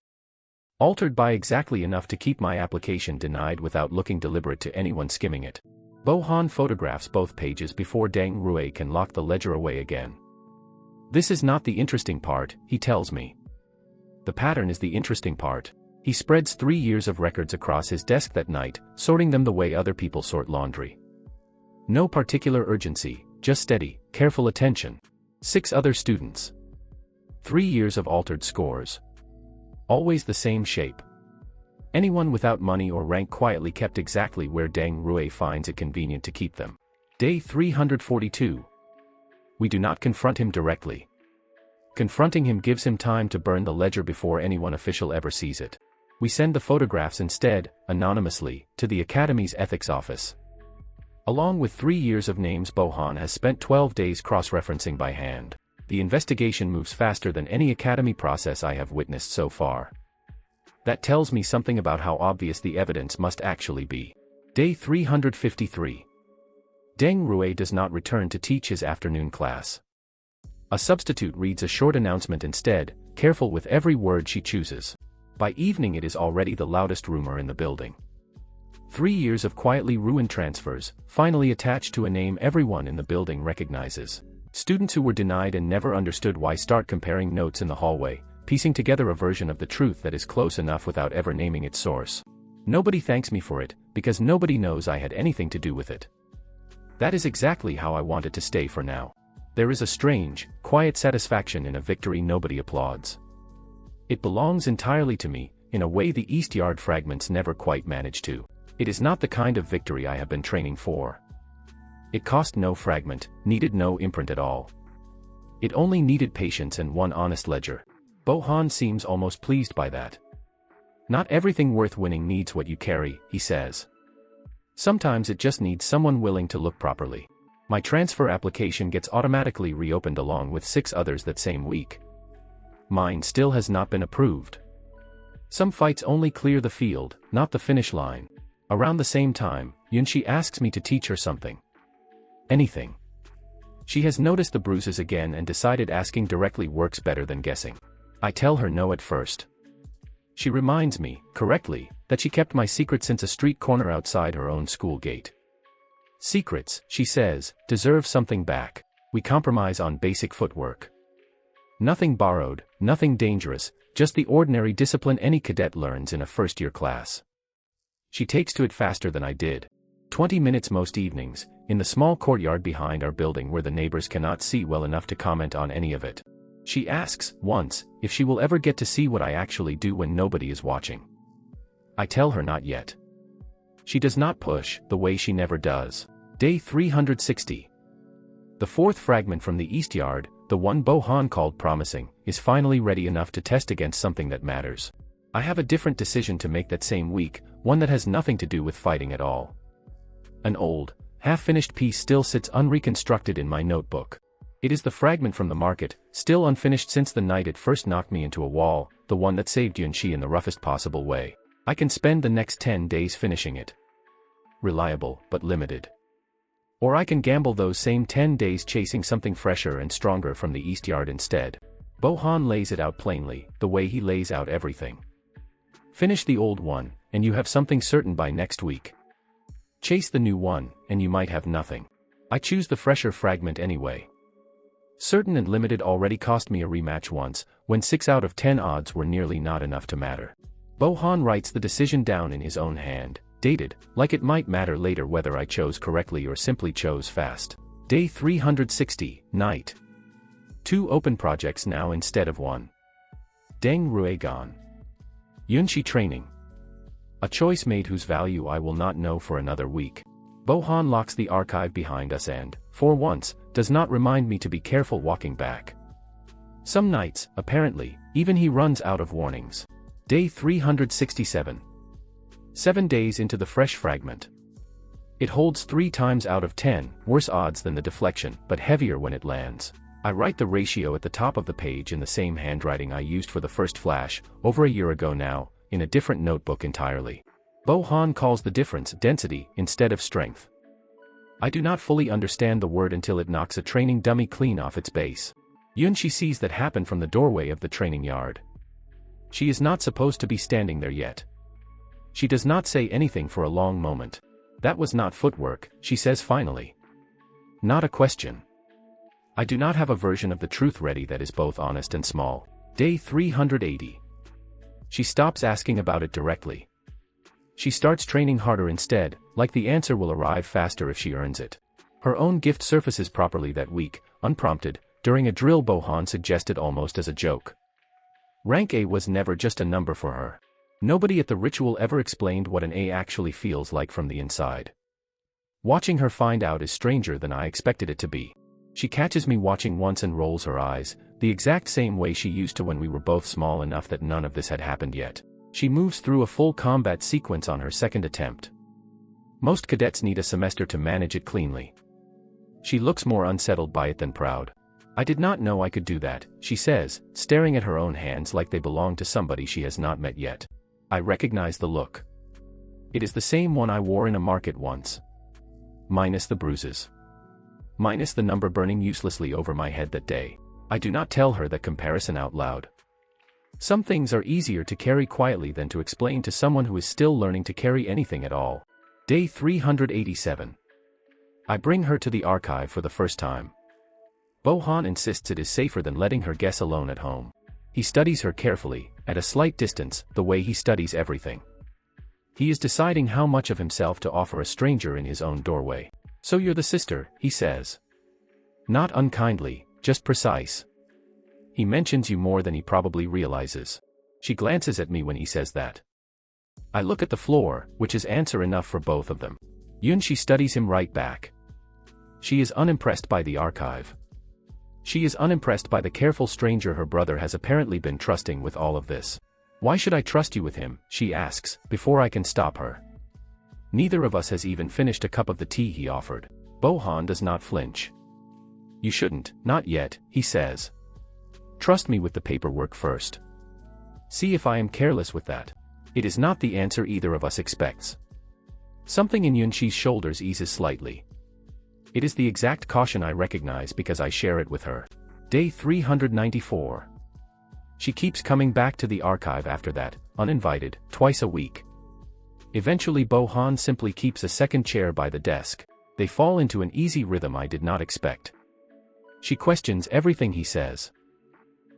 Altered by exactly enough to keep my application denied without looking deliberate to anyone skimming it. Bohan photographs both pages before Deng Rui can lock the ledger away again. This is not the interesting part, he tells me. The pattern is the interesting part. He spreads 3 years of records across his desk that night, sorting them the way other people sort laundry. No particular urgency, just steady, careful attention. 6 other students. 3 years of altered scores. Always the same shape. Anyone without money or rank quietly kept exactly where Deng Rui finds it convenient to keep them. Day 342. We do not confront him directly. Confronting him gives him time to burn the ledger before anyone official ever sees it. We send the photographs instead, anonymously, to the Academy's ethics office. Along with 3 years of names Bohan has spent 12 days cross-referencing by hand. The investigation moves faster than any academy process I have witnessed so far. That tells me something about how obvious the evidence must actually be. Day 353. Deng Rui does not return to teach his afternoon class. A substitute reads a short announcement instead, careful with every word she chooses. By evening it is already the loudest rumor in the building. 3 years of quietly ruined transfers, finally attached to a name everyone in the building recognizes. Students who were denied and never understood why start comparing notes in the hallway, piecing together a version of the truth that is close enough without ever naming its source. Nobody thanks me for it, because nobody knows I had anything to do with it. That is exactly how I want it to stay for now. There is a strange, quiet satisfaction in a victory nobody applauds. It belongs entirely to me, in a way the East Yard fragments never quite managed to. It is not the kind of victory I have been training for. It cost no fragment, needed no imprint at all. It only needed patience and one honest ledger. Bohan seems almost pleased by that. Not everything worth winning needs what you carry, he says. Sometimes it just needs someone willing to look properly. My transfer application gets automatically reopened along with 6 others that same week. Mine still has not been approved. Some fights only clear the field, not the finish line. Around the same time, Yunxi asks me to teach her something. Anything. She has noticed the bruises again and decided asking directly works better than guessing. I tell her no at first. She reminds me, correctly, that she kept my secret since a street corner outside her own school gate. Secrets, she says, deserve something back. We compromise on basic footwork. Nothing borrowed, nothing dangerous, just the ordinary discipline any cadet learns in a first-year class. She takes to it faster than I did. 20 minutes most evenings, in the small courtyard behind our building where the neighbors cannot see well enough to comment on any of it. She asks, once, if she will ever get to see what I actually do when nobody is watching. I tell her not yet. She does not push, the way she never does. Day 360. The 4th fragment from the East Yard, the one Bohan called promising, is finally ready enough to test against something that matters. I have a different decision to make that same week, one that has nothing to do with fighting at all. An old, half-finished piece still sits unreconstructed in my notebook. It is the fragment from the market, still unfinished since the night it first knocked me into a wall, the one that saved Yunxi in the roughest possible way. I can spend the next 10 days finishing it. Reliable, but limited. Or I can gamble those same 10 days chasing something fresher and stronger from the East Yard instead. Bohan lays it out plainly, the way he lays out everything. Finish the old one, and you have something certain by next week. Chase the new one, and you might have nothing. I choose the fresher fragment anyway. Certain and limited already cost me a rematch once, when 6 out of 10 odds were nearly not enough to matter. Bohan writes the decision down in his own hand, dated, like it might matter later whether I chose correctly or simply chose fast. Day 360, night. 2 open projects now instead of 1. Deng Ruegan. Yunxi training. A choice made whose value I will not know for another week. Bohan locks the archive behind us and, for once, does not remind me to be careful walking back. Some nights, apparently, even he runs out of warnings. Day 367. 7 days into the fresh fragment. It holds 3 times out of 10, worse odds than the deflection, but heavier when it lands. I write the ratio at the top of the page in the same handwriting I used for the first flash, over a year ago now, in a different notebook entirely. Bohan calls the difference density instead of strength. I do not fully understand the word until it knocks a training dummy clean off its base. Yunxi sees that happen from the doorway of the training yard. She is not supposed to be standing there yet. She does not say anything for a long moment. That was not footwork, she says finally. Not a question. I do not have a version of the truth ready that is both honest and small. Day 380. She stops asking about it directly. She starts training harder instead, like the answer will arrive faster if she earns it. Her own gift surfaces properly that week, unprompted, during a drill Bohan suggested almost as a joke. Rank A was never just a number for her. Nobody at the ritual ever explained what an A actually feels like from the inside. Watching her find out is stranger than I expected it to be. She catches me watching once and rolls her eyes, the exact same way she used to when we were both small enough that none of this had happened yet. She moves through a full combat sequence on her second attempt. Most cadets need a semester to manage it cleanly. She looks more unsettled by it than proud. I did not know I could do that, she says, staring at her own hands like they belong to somebody she has not met yet. I recognize the look. It is the same one I wore in a market once. Minus the bruises. Minus the number burning uselessly over my head that day. I do not tell her that comparison out loud. Some things are easier to carry quietly than to explain to someone who is still learning to carry anything at all. Day 387. I bring her to the archive for the first time. Bohan insists it is safer than letting her guess alone at home. He studies her carefully, at a slight distance, the way he studies everything. He is deciding how much of himself to offer a stranger in his own doorway. So you're the sister, he says. Not unkindly, just precise. He mentions you more than he probably realizes. She glances at me when he says that. I look at the floor, which is answer enough for both of them. Yunxi studies him right back. She is unimpressed by the archive. She is unimpressed by the careful stranger her brother has apparently been trusting with all of this. Why should I trust you with him, she asks, before I can stop her. Neither of us has even finished a cup of the tea he offered. Bohan does not flinch. You shouldn't, not yet, he says. Trust me with the paperwork first. See if I am careless with that. It is not the answer either of us expects. Something in Yunxi's shoulders eases slightly. It is the exact caution I recognize because I share it with her. Day 394. She keeps coming back to the archive after that, uninvited, twice a week. Eventually Bohan simply keeps a second chair by the desk. They fall into an easy rhythm I did not expect. She questions everything he says.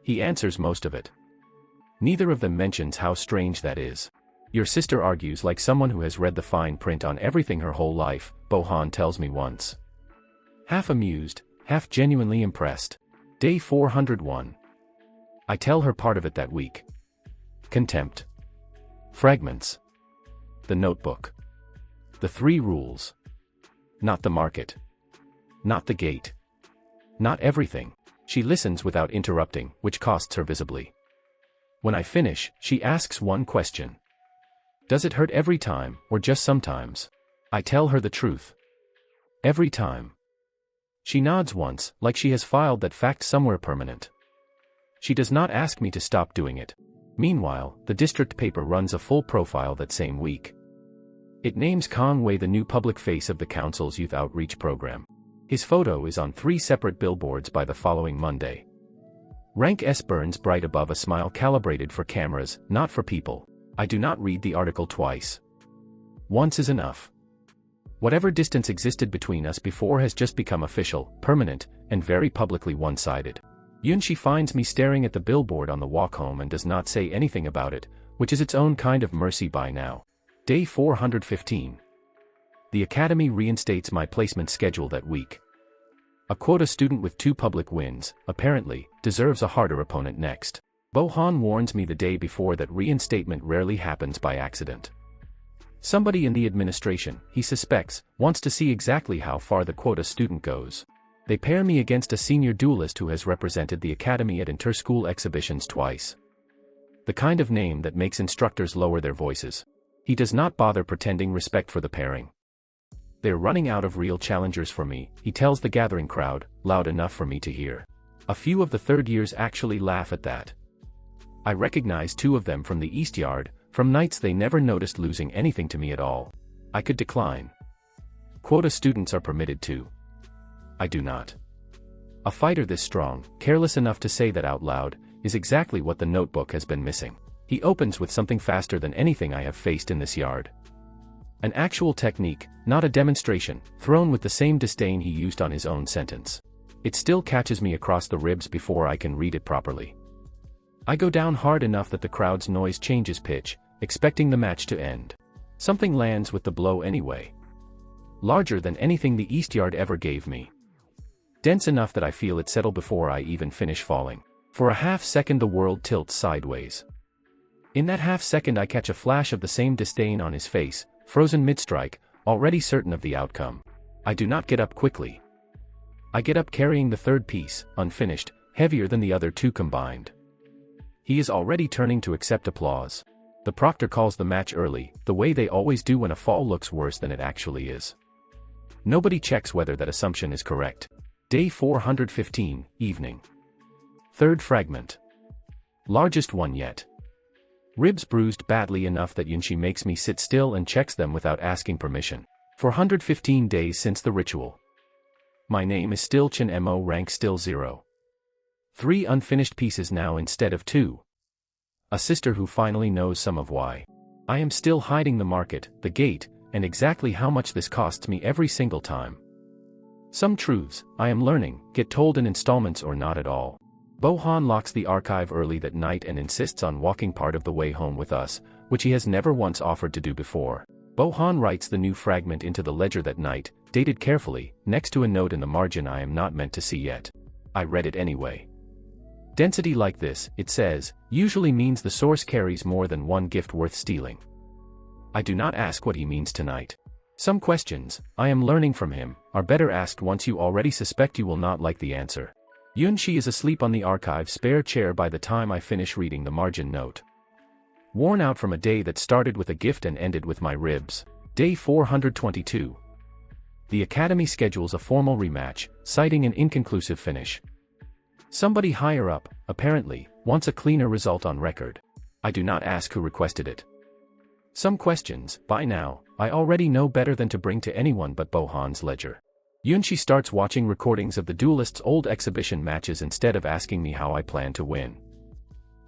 He answers most of it. Neither of them mentions how strange that is. Your sister argues like someone who has read the fine print on everything her whole life, Bohan tells me once. Half amused, half genuinely impressed. Day 401. I tell her part of it that week. Contempt. Fragments. The notebook. The 3 rules. Not the market. Not the gate. Not everything. She listens without interrupting, which costs her visibly. When I finish, she asks one question. Does it hurt every time, or just sometimes? I tell her the truth. Every time. She nods once, like she has filed that fact somewhere permanent. She does not ask me to stop doing it. Meanwhile, the district paper runs a full profile that same week. It names Kang Wei the new public face of the council's youth outreach program. His photo is on 3 separate billboards by the following Monday. Rank S burns bright above a smile calibrated for cameras, not for people. I do not read the article twice. Once is enough. Whatever distance existed between us before has just become official, permanent, and very publicly one-sided. Yunshi finds me staring at the billboard on the walk home and does not say anything about it, which is its own kind of mercy by now. Day 415. The academy reinstates my placement schedule that week. A quota student with 2 public wins, apparently, deserves a harder opponent next. Bohan warns me the day before that reinstatement rarely happens by accident. Somebody in the administration, he suspects, wants to see exactly how far the quota student goes. They pair me against a senior duelist who has represented the academy at inter-school exhibitions twice. The kind of name that makes instructors lower their voices. He does not bother pretending respect for the pairing. They're running out of real challengers for me, he tells the gathering crowd, loud enough for me to hear. A few of the third years actually laugh at that. I recognize 2 of them from the East Yard, from nights they never noticed losing anything to me at all. I could decline. Quota students are permitted to. I do not. A fighter this strong, careless enough to say that out loud, is exactly what the notebook has been missing. He opens with something faster than anything I have faced in this yard. An actual technique, not a demonstration, thrown with the same disdain he used on his own sentence. It still catches me across the ribs before I can read it properly. I go down hard enough that the crowd's noise changes pitch, expecting the match to end. Something lands with the blow anyway. Larger than anything the East Yard ever gave me. Dense enough that I feel it settle before I even finish falling. For a half-second the world tilts sideways. In that half-second I catch a flash of the same disdain on his face, frozen mid-strike, already certain of the outcome. I do not get up quickly. I get up carrying the third piece, unfinished, heavier than the other 2 combined. He is already turning to accept applause. The proctor calls the match early, the way they always do when a fall looks worse than it actually is. Nobody checks whether that assumption is correct. Day 415, evening. 3rd fragment. Largest one yet. Ribs bruised badly enough that Yunshi makes me sit still and checks them without asking permission. 415 days since the ritual. My name is still Chen Mo, rank still 0. 3 unfinished pieces now instead of 2. A sister who finally knows some of why. I am still hiding the market, the gate, and exactly how much this costs me every single time. Some truths, I am learning, get told in installments or not at all. Bohan locks the archive early that night and insists on walking part of the way home with us, which he has never once offered to do before. Bohan writes the new fragment into the ledger that night, dated carefully, next to a note in the margin I am not meant to see yet. I read it anyway. Density like this, it says, usually means the source carries more than one gift worth stealing. I do not ask what he means tonight. Some questions, I am learning from him, are better asked once you already suspect you will not like the answer. Yunshi is asleep on the archive's spare chair by the time I finish reading the margin note. Worn out from a day that started with a gift and ended with my ribs. Day 422. The academy schedules a formal rematch, citing an inconclusive finish. Somebody higher up, apparently, wants a cleaner result on record. I do not ask who requested it. Some questions, by now, I already know better than to bring to anyone but Bohan's ledger. Yunshi starts watching recordings of the duelists' old exhibition matches instead of asking me how I plan to win.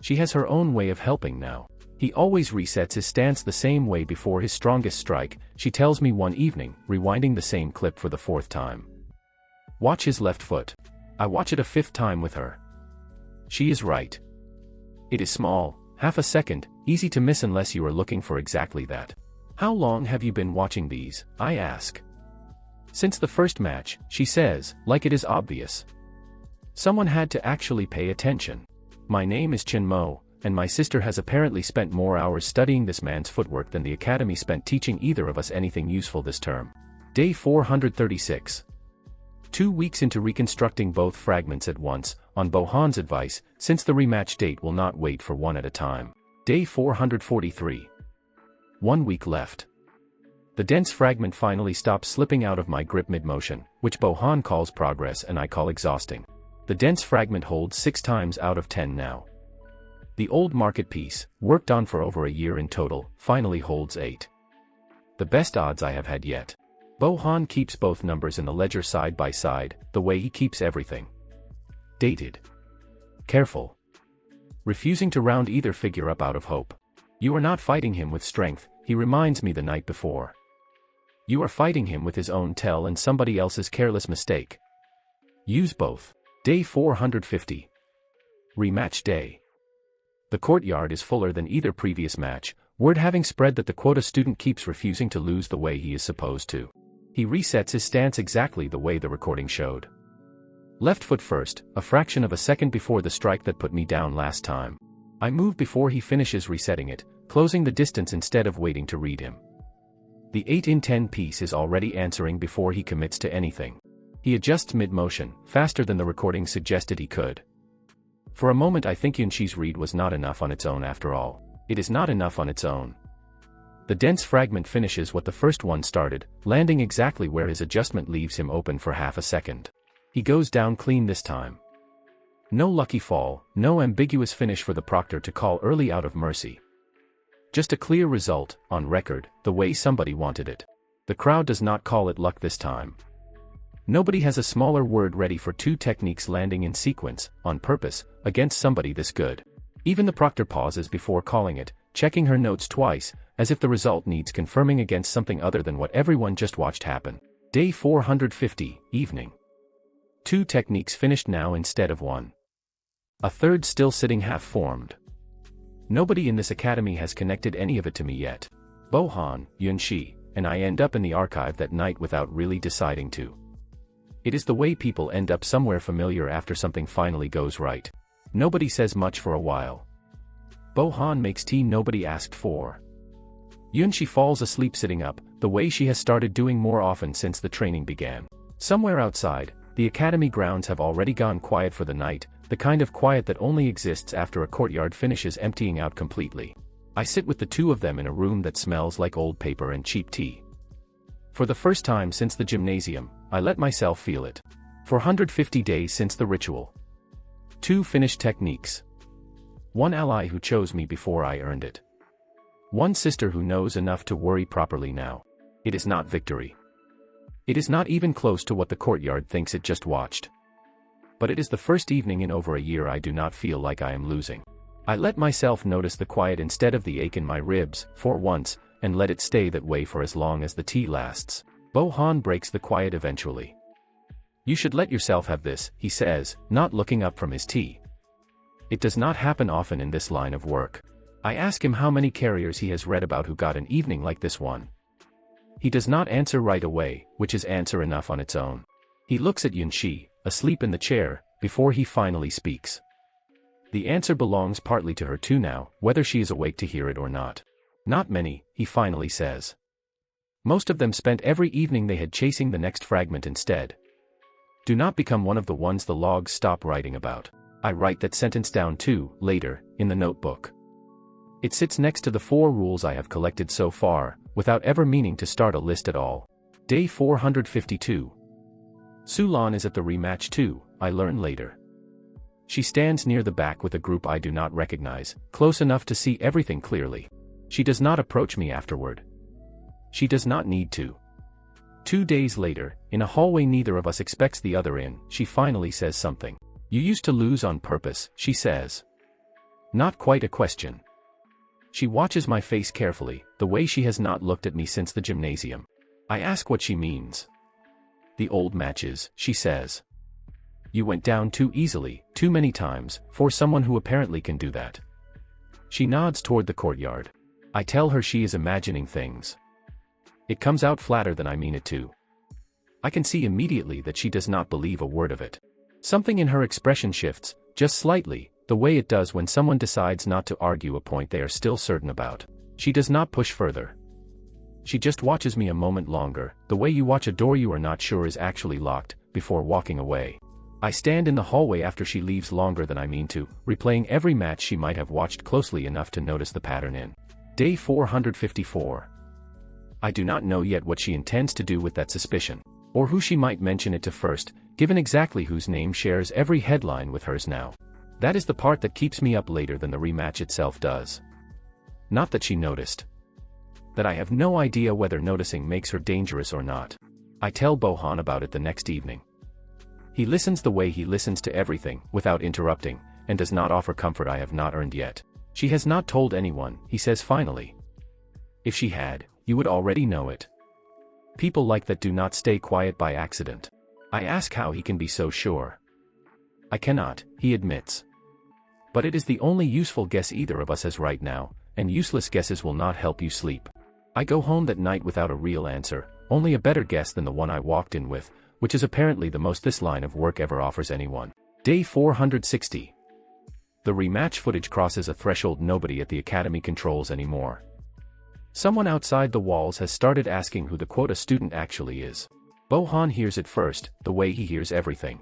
She has her own way of helping now. He always resets his stance the same way before his strongest strike, she tells me one evening, rewinding the same clip for the 4th time. Watch his left foot. I watch it a 5th time with her. She is right. It is small, half a second, easy to miss unless you are looking for exactly that. How long have you been watching these? I ask. Since the first match, she says, like it is obvious. Someone had to actually pay attention. My name is Chen Mo, and my sister has apparently spent more hours studying this man's footwork than the academy spent teaching either of us anything useful this term. Day 436. 2 weeks into reconstructing both fragments at once, on Bohan's advice, since the rematch date will not wait for one at a time. Day 443. 1 week left. The dense fragment finally stops slipping out of my grip mid-motion, which Bohan calls progress and I call exhausting. The dense fragment holds 6 times out of 10 now. The old market piece, worked on for over a year in total, finally holds 8. The best odds I have had yet. Bohan keeps both numbers in the ledger side by side, the way he keeps everything. Dated. Careful. Refusing to round either figure up out of hope. You are not fighting him with strength, he reminds me the night before. You are fighting him with his own tell and somebody else's careless mistake. Use both. Day 450. Rematch day. The courtyard is fuller than either previous match, word having spread that the quota student keeps refusing to lose the way he is supposed to. He resets his stance exactly the way the recording showed. Left foot first, a fraction of a second before the strike that put me down last time. I move before he finishes resetting it, closing the distance instead of waiting to read him. The 8 in 10 piece is already answering before he commits to anything. He adjusts mid-motion, faster than the recording suggested he could. For a moment I think Yunshi's read was not enough on its own after all. It is not enough on its own. The dense fragment finishes what the first one started, landing exactly where his adjustment leaves him open for half a second. He goes down clean this time. No lucky fall, no ambiguous finish for the proctor to call early out of mercy. Just a clear result, on record, the way somebody wanted it. The crowd does not call it luck this time. Nobody has a smaller word ready for 2 techniques landing in sequence, on purpose, against somebody this good. Even the proctor pauses before calling it, checking her notes twice, as if the result needs confirming against something other than what everyone just watched happen. Day 450, evening. 2 techniques finished now instead of 1. A third still sitting half-formed. Nobody in this academy has connected any of it to me yet. Bohan, Yunshi, and I end up in the archive that night without really deciding to. It is the way people end up somewhere familiar after something finally goes right. Nobody says much for a while. Bohan makes tea nobody asked for. Yunshi falls asleep sitting up, the way she has started doing more often since the training began. Somewhere outside, the academy grounds have already gone quiet for the night, the kind of quiet that only exists after a courtyard finishes emptying out completely. I sit with the 2 of them in a room that smells like old paper and cheap tea. For the first time since the gymnasium, I let myself feel it. 450 days since the ritual. 2 finished techniques. 1 ally who chose me before I earned it. 1 sister who knows enough to worry properly now. It is not victory. It is not even close to what the courtyard thinks it just watched. But it is the first evening in over a year I do not feel like I am losing. I let myself notice the quiet instead of the ache in my ribs, for once, and let it stay that way for as long as the tea lasts. Bohan breaks the quiet eventually. You should let yourself have this, he says, not looking up from his tea. It does not happen often in this line of work. I ask him how many carriers he has read about who got an evening like this one. He does not answer right away, which is answer enough on its own. He looks at Yunshi, asleep in the chair, before he finally speaks. The answer belongs partly to her too now, whether she is awake to hear it or not. Not many, he finally says. Most of them spent every evening they had chasing the next fragment instead. Do not become one of the ones the logs stop writing about. I write that sentence down too, later, in the notebook. It sits next to the 4 rules I have collected so far, without ever meaning to start a list at all. Day 452. Sulan is at the rematch too, I learn later. She stands near the back with a group I do not recognize, close enough to see everything clearly. She does not approach me afterward. She does not need to. 2 days later, in a hallway neither of us expects the other in, she finally says something. You used to lose on purpose, she says. Not quite a question. She watches my face carefully, the way she has not looked at me since the gymnasium. I ask what she means. The old matches, she says. You went down too easily, too many times, for someone who apparently can do that. She nods toward the courtyard. I tell her she is imagining things. It comes out flatter than I mean it to. I can see immediately that she does not believe a word of it. Something in her expression shifts, just slightly, the way it does when someone decides not to argue a point they are still certain about. She does not push further. She just watches me a moment longer, the way you watch a door you are not sure is actually locked, before walking away. I stand in the hallway after she leaves longer than I mean to, replaying every match she might have watched closely enough to notice the pattern in. Day 454. I do not know yet what she intends to do with that suspicion, or who she might mention it to first, given exactly whose name shares every headline with hers now. That is the part that keeps me up later than the rematch itself does. Not that she noticed. That I have no idea whether noticing makes her dangerous or not. I tell Bohan about it the next evening. He listens the way he listens to everything, without interrupting, and does not offer comfort I have not earned yet. She has not told anyone, he says finally. If she had, you would already know it. People like that do not stay quiet by accident. I ask how he can be so sure. I cannot, he admits. But it is the only useful guess either of us has right now, and useless guesses will not help you sleep. I go home that night without a real answer, only a better guess than the one I walked in with, which is apparently the most this line of work ever offers anyone. Day 460. The rematch footage crosses a threshold nobody at the academy controls anymore. Someone outside the walls has started asking who the quota student actually is. Bohan hears it first, the way he hears everything.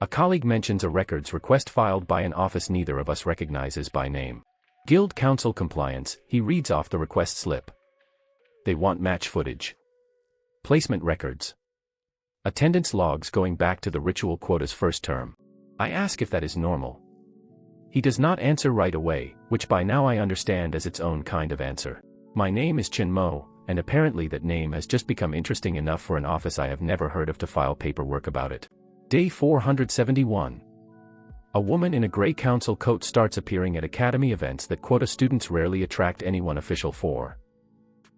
A colleague mentions a records request filed by an office neither of us recognizes by name. Guild Council Compliance, he reads off the request slip. They want match footage. Placement records. Attendance logs going back to the ritual quota's first term. I ask if that is normal. He does not answer right away, which by now I understand as its own kind of answer. My name is Chen Mo, and apparently that name has just become interesting enough for an office I have never heard of to file paperwork about it. Day 471. A woman in a gray council coat starts appearing at academy events that quota students rarely attract anyone official for.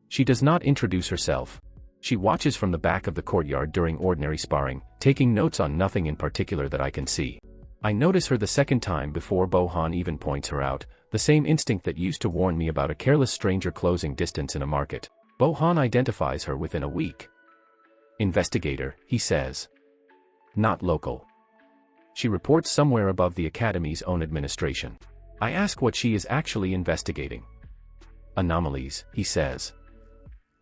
She does not introduce herself. She watches from the back of the courtyard during ordinary sparring, taking notes on nothing in particular that I can see. I notice her the second time before Bohan even points her out, the same instinct that used to warn me about a careless stranger closing distance in a market. Bohan identifies her within a week. Investigator, he says. Not local. She reports somewhere above the academy's own administration. I ask what she is actually investigating. Anomalies, he says.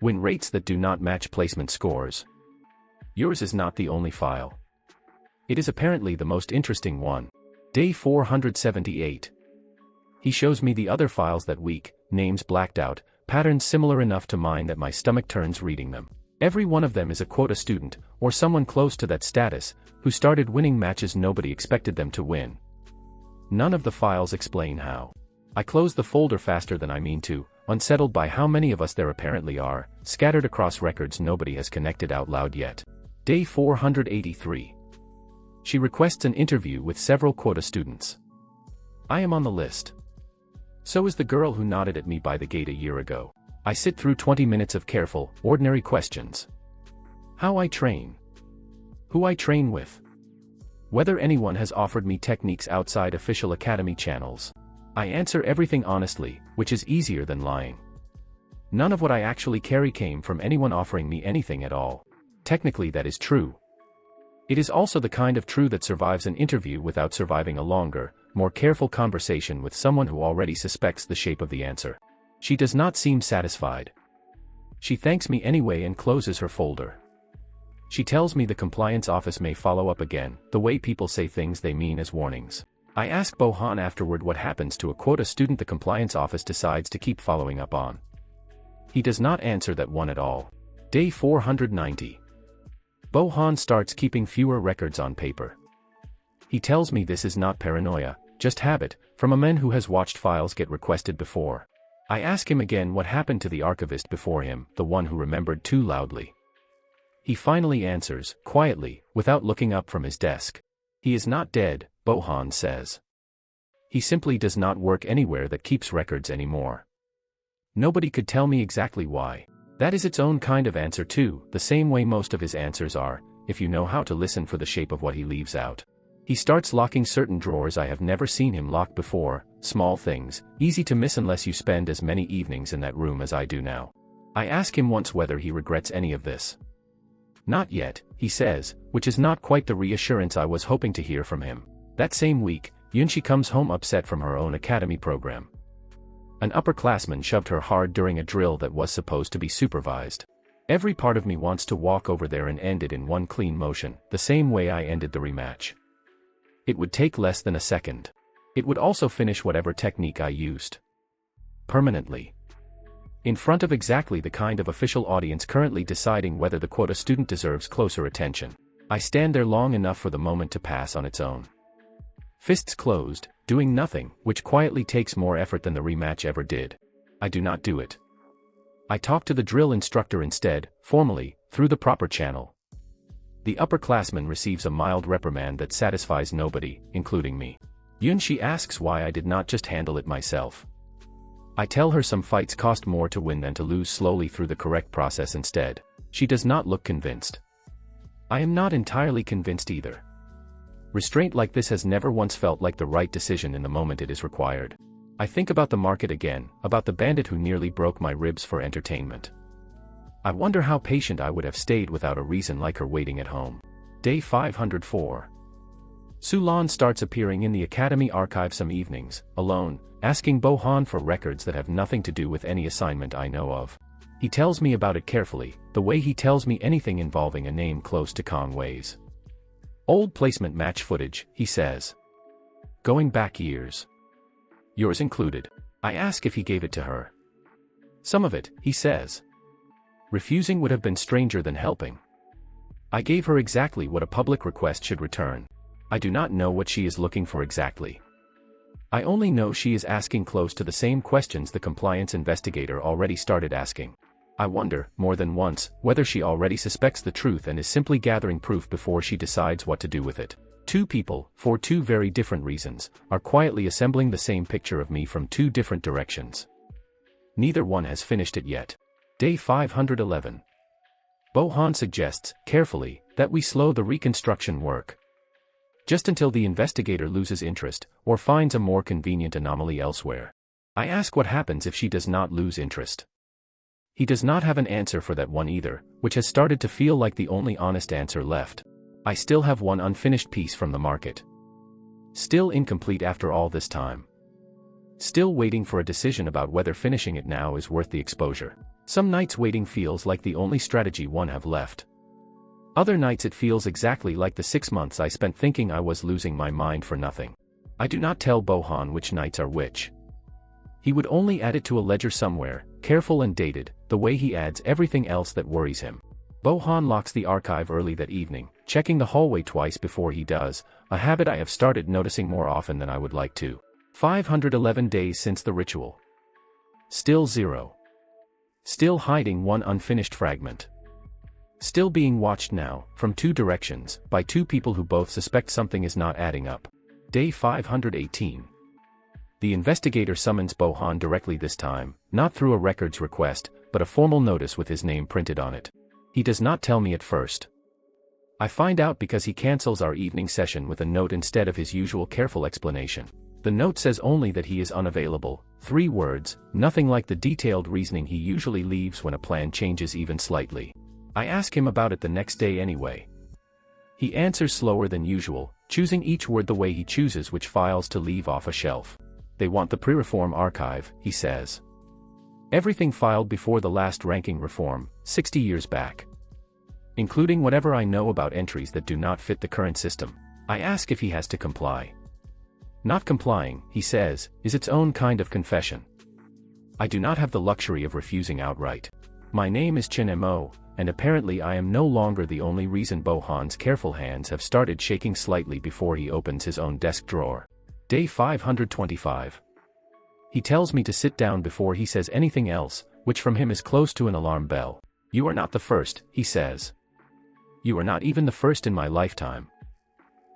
Win rates that do not match placement scores. Yours is not the only file. It is apparently the most interesting one. Day 478. He shows me the other files that week, names blacked out, patterns similar enough to mine that my stomach turns reading them. Every one of them is a quota student, or someone close to that status, who started winning matches nobody expected them to win. None of the files explain how. I close the folder faster than I mean to, unsettled by how many of us there apparently are, scattered across records nobody has connected out loud yet. Day 483. She requests an interview with several quota students. I am on the list. So is the girl who nodded at me by the gate a year ago. I sit through 20 minutes of careful, ordinary questions. How I train. Who I train with. Whether anyone has offered me techniques outside official academy channels. I answer everything honestly, which is easier than lying. None of what I actually carry came from anyone offering me anything at all. Technically that is true. It is also the kind of true that survives an interview without surviving a longer, more careful conversation with someone who already suspects the shape of the answer. She does not seem satisfied. She thanks me anyway and closes her folder. She tells me the compliance office may follow up again, the way people say things they mean as warnings. I ask Bohan afterward what happens to a quota student the compliance office decides to keep following up on. He does not answer that one at all. Day 490. Bohan starts keeping fewer records on paper. He tells me this is not paranoia, just habit, from a man who has watched files get requested before. I ask him again what happened to the archivist before him, the one who remembered too loudly. He finally answers, quietly, without looking up from his desk. He is not dead, Bohan says. He simply does not work anywhere that keeps records anymore. Nobody could tell me exactly why. That is its own kind of answer too, the same way most of his answers are, if you know how to listen for the shape of what he leaves out. He starts locking certain drawers I have never seen him lock before, small things, easy to miss unless you spend as many evenings in that room as I do now. I ask him once whether he regrets any of this. Not yet, he says, which is not quite the reassurance I was hoping to hear from him. That same week, Yunshi comes home upset from her own academy program. An upperclassman shoved her hard during a drill that was supposed to be supervised. Every part of me wants to walk over there and end it in one clean motion, the same way I ended the rematch. It would take less than a second. It would also finish whatever technique I used. Permanently. In front of exactly the kind of official audience currently deciding whether the quota student deserves closer attention. I stand there long enough for the moment to pass on its own. Fists closed, doing nothing, which quietly takes more effort than the rematch ever did. I do not do it. I talk to the drill instructor instead, formally, through the proper channel. The upperclassman receives a mild reprimand that satisfies nobody, including me. Yunshi asks why I did not just handle it myself. I tell her some fights cost more to win than to lose slowly through the correct process instead. She does not look convinced. I am not entirely convinced either. Restraint like this has never once felt like the right decision in the moment it is required. I think about the market again, about the bandit who nearly broke my ribs for entertainment. I wonder how patient I would have stayed without a reason like her waiting at home. Day 504. Sulan starts appearing in the academy archive some evenings, alone, asking Bo-han for records that have nothing to do with any assignment I know of. He tells me about it carefully, the way he tells me anything involving a name close to Kong Wei's. Old placement match footage, he says. Going back years. Yours included. I ask if he gave it to her. Some of it, he says. Refusing would have been stranger than helping. I gave her exactly what a public request should return. I do not know what she is looking for exactly. I only know she is asking close to the same questions the compliance investigator already started asking. I wonder, more than once, whether she already suspects the truth and is simply gathering proof before she decides what to do with it. Two people, for two very different reasons, are quietly assembling the same picture of me from two different directions. Neither one has finished it yet. Day 511. Bo-han suggests, carefully, that we slow the reconstruction work. Just until the investigator loses interest, or finds a more convenient anomaly elsewhere. I ask what happens if she does not lose interest. He does not have an answer for that one either, which has started to feel like the only honest answer left. I still have one unfinished piece from the market. Still incomplete after all this time. Still waiting for a decision about whether finishing it now is worth the exposure. Some nights waiting feels like the only strategy one have left. Other nights it feels exactly like the 6 months I spent thinking I was losing my mind for nothing. I do not tell Bo-han which nights are which. He would only add it to a ledger somewhere, careful and dated, the way he adds everything else that worries him. Bo-han locks the archive early that evening, checking the hallway twice before he does, a habit I have started noticing more often than I would like to. 511 days since the ritual. Still zero. Still hiding one unfinished fragment. Still being watched now, from two directions, by two people who both suspect something is not adding up. Day 518. The investigator summons Bo-han directly this time, not through a records request, but a formal notice with his name printed on it. He does not tell me at first. I find out because he cancels our evening session with a note instead of his usual careful explanation. The note says only that he is unavailable, 3 words, nothing like the detailed reasoning he usually leaves when a plan changes even slightly. I ask him about it the next day anyway. He answers slower than usual, choosing each word the way he chooses which files to leave off a shelf. They want the pre-reform archive, he says. Everything filed before the last ranking reform, 60 years back. Including whatever I know about entries that do not fit the current system. I ask if he has to comply. Not complying, he says, is its own kind of confession. I do not have the luxury of refusing outright. My name is Chin Mo, and apparently I am no longer the only reason Bo-han's careful hands have started shaking slightly before he opens his own desk drawer. Day 525. He tells me to sit down before he says anything else, which from him is close to an alarm bell. You are not the first, he says. You are not even the first in my lifetime.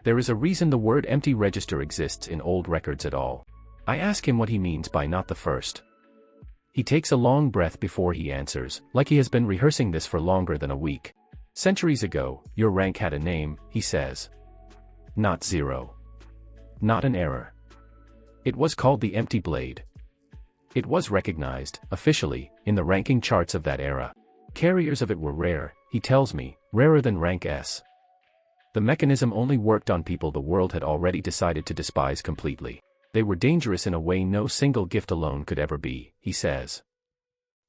There is a reason the word empty register exists in old records at all. I ask him what he means by not the first. He takes a long breath before he answers, like he has been rehearsing this for longer than a week. Centuries ago, your rank had a name, he says. Not zero. Not an error. It was called the Empty Blade. It was recognized, officially, in the ranking charts of that era. Carriers of it were rare, he tells me, rarer than rank S. The mechanism only worked on people the world had already decided to despise completely. They were dangerous in a way no single gift alone could ever be, he says.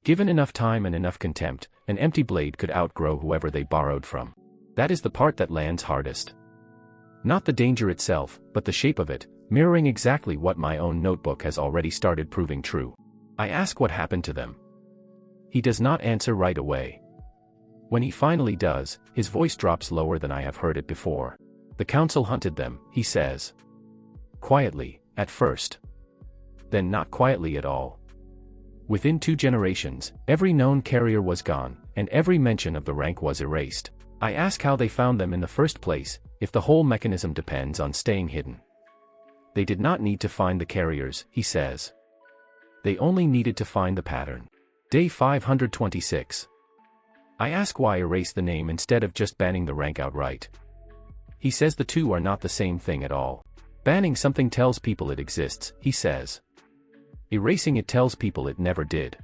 Given enough time and enough contempt, an empty blade could outgrow whoever they borrowed from. That is the part that lands hardest. Not the danger itself, but the shape of it, mirroring exactly what my own notebook has already started proving true. I ask what happened to them. He does not answer right away. When he finally does, his voice drops lower than I have heard it before. The council hunted them, he says. Quietly, at first. Then not quietly at all. Within 2 generations, every known carrier was gone, and every mention of the rank was erased. I ask how they found them in the first place, if the whole mechanism depends on staying hidden. They did not need to find the carriers, he says. They only needed to find the pattern. Day 526. I ask why erase the name instead of just banning the rank outright. He says the two are not the same thing at all. Banning something tells people it exists, he says. Erasing it tells people it never did.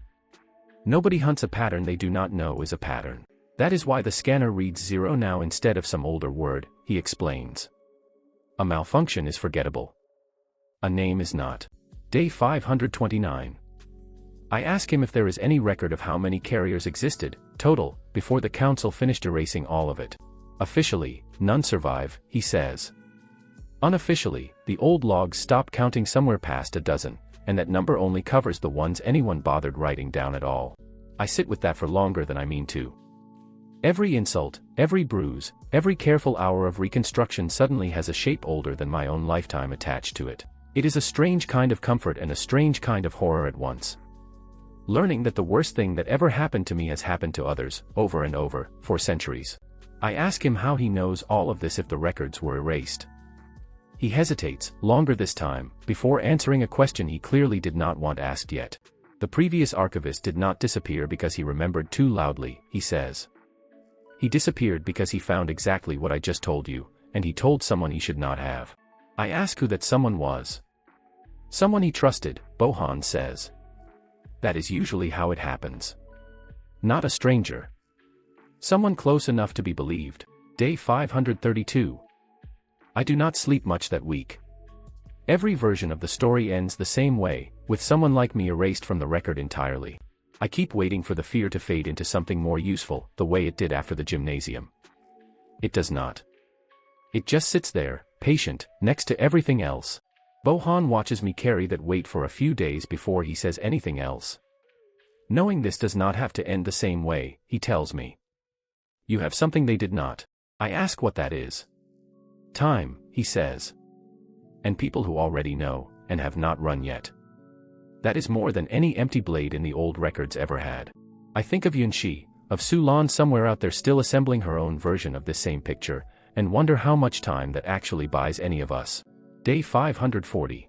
Nobody hunts a pattern they do not know is a pattern. That is why the scanner reads 0 now instead of some older word, he explains. A malfunction is forgettable. A name is not. Day 529. I ask him if there is any record of how many carriers existed, total, before the council finished erasing all of it. Officially, none survive, he says. Unofficially, the old logs stop counting somewhere past a dozen, and that number only covers the ones anyone bothered writing down at all. I sit with that for longer than I mean to. Every insult, every bruise, every careful hour of reconstruction suddenly has a shape older than my own lifetime attached to it. It is a strange kind of comfort and a strange kind of horror at once. Learning that the worst thing that ever happened to me has happened to others, over and over, for centuries. I ask him how he knows all of this if the records were erased. He hesitates, longer this time, before answering a question he clearly did not want asked yet. The previous archivist did not disappear because he remembered too loudly, he says. He disappeared because he found exactly what I just told you, and he told someone he should not have. I ask who that someone was. Someone he trusted, Bohan says. That is usually how it happens. Not a stranger. Someone close enough to be believed. Day 532. I do not sleep much that week. Every version of the story ends the same way, with someone like me erased from the record entirely. I keep waiting for the fear to fade into something more useful, the way it did after the gymnasium. It does not. It just sits there, patient, next to everything else. Bohan watches me carry that weight for a few days before he says anything else. Knowing this does not have to end the same way, he tells me. You have something they did not. I ask what that is. Time, he says. And people who already know, and have not run yet. That is more than any empty blade in the old records ever had. I think of Yunxi, of Sulan somewhere out there still assembling her own version of this same picture, and wonder how much time that actually buys any of us. Day 540.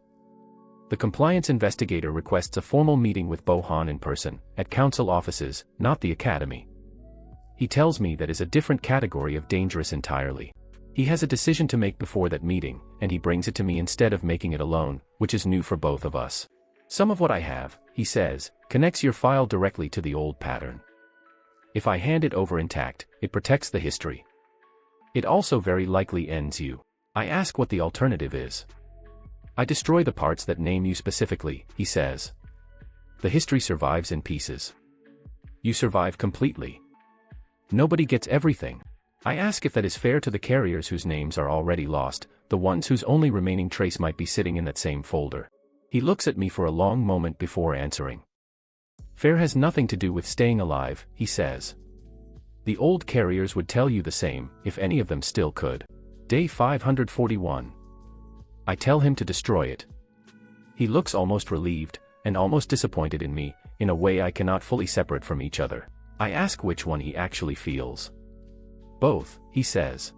The compliance investigator requests a formal meeting with Bohan in person, at council offices, not the academy. He tells me that is a different category of dangerous entirely. He has a decision to make before that meeting, and he brings it to me instead of making it alone, which is new for both of us. Some of what I have, he says, connects your file directly to the old pattern. If I hand it over intact, it protects the history. It also very likely ends you. I ask what the alternative is. I destroy the parts that name you specifically, he says. The history survives in pieces. You survive completely. Nobody gets everything. I ask if that is fair to the carriers whose names are already lost, the ones whose only remaining trace might be sitting in that same folder. He looks at me for a long moment before answering. Fair has nothing to do with staying alive, he says. The old carriers would tell you the same, if any of them still could. Day 541. I tell him to destroy it. He looks almost relieved, and almost disappointed in me, in a way I cannot fully separate from each other. I ask which one he actually feels. Both, he says.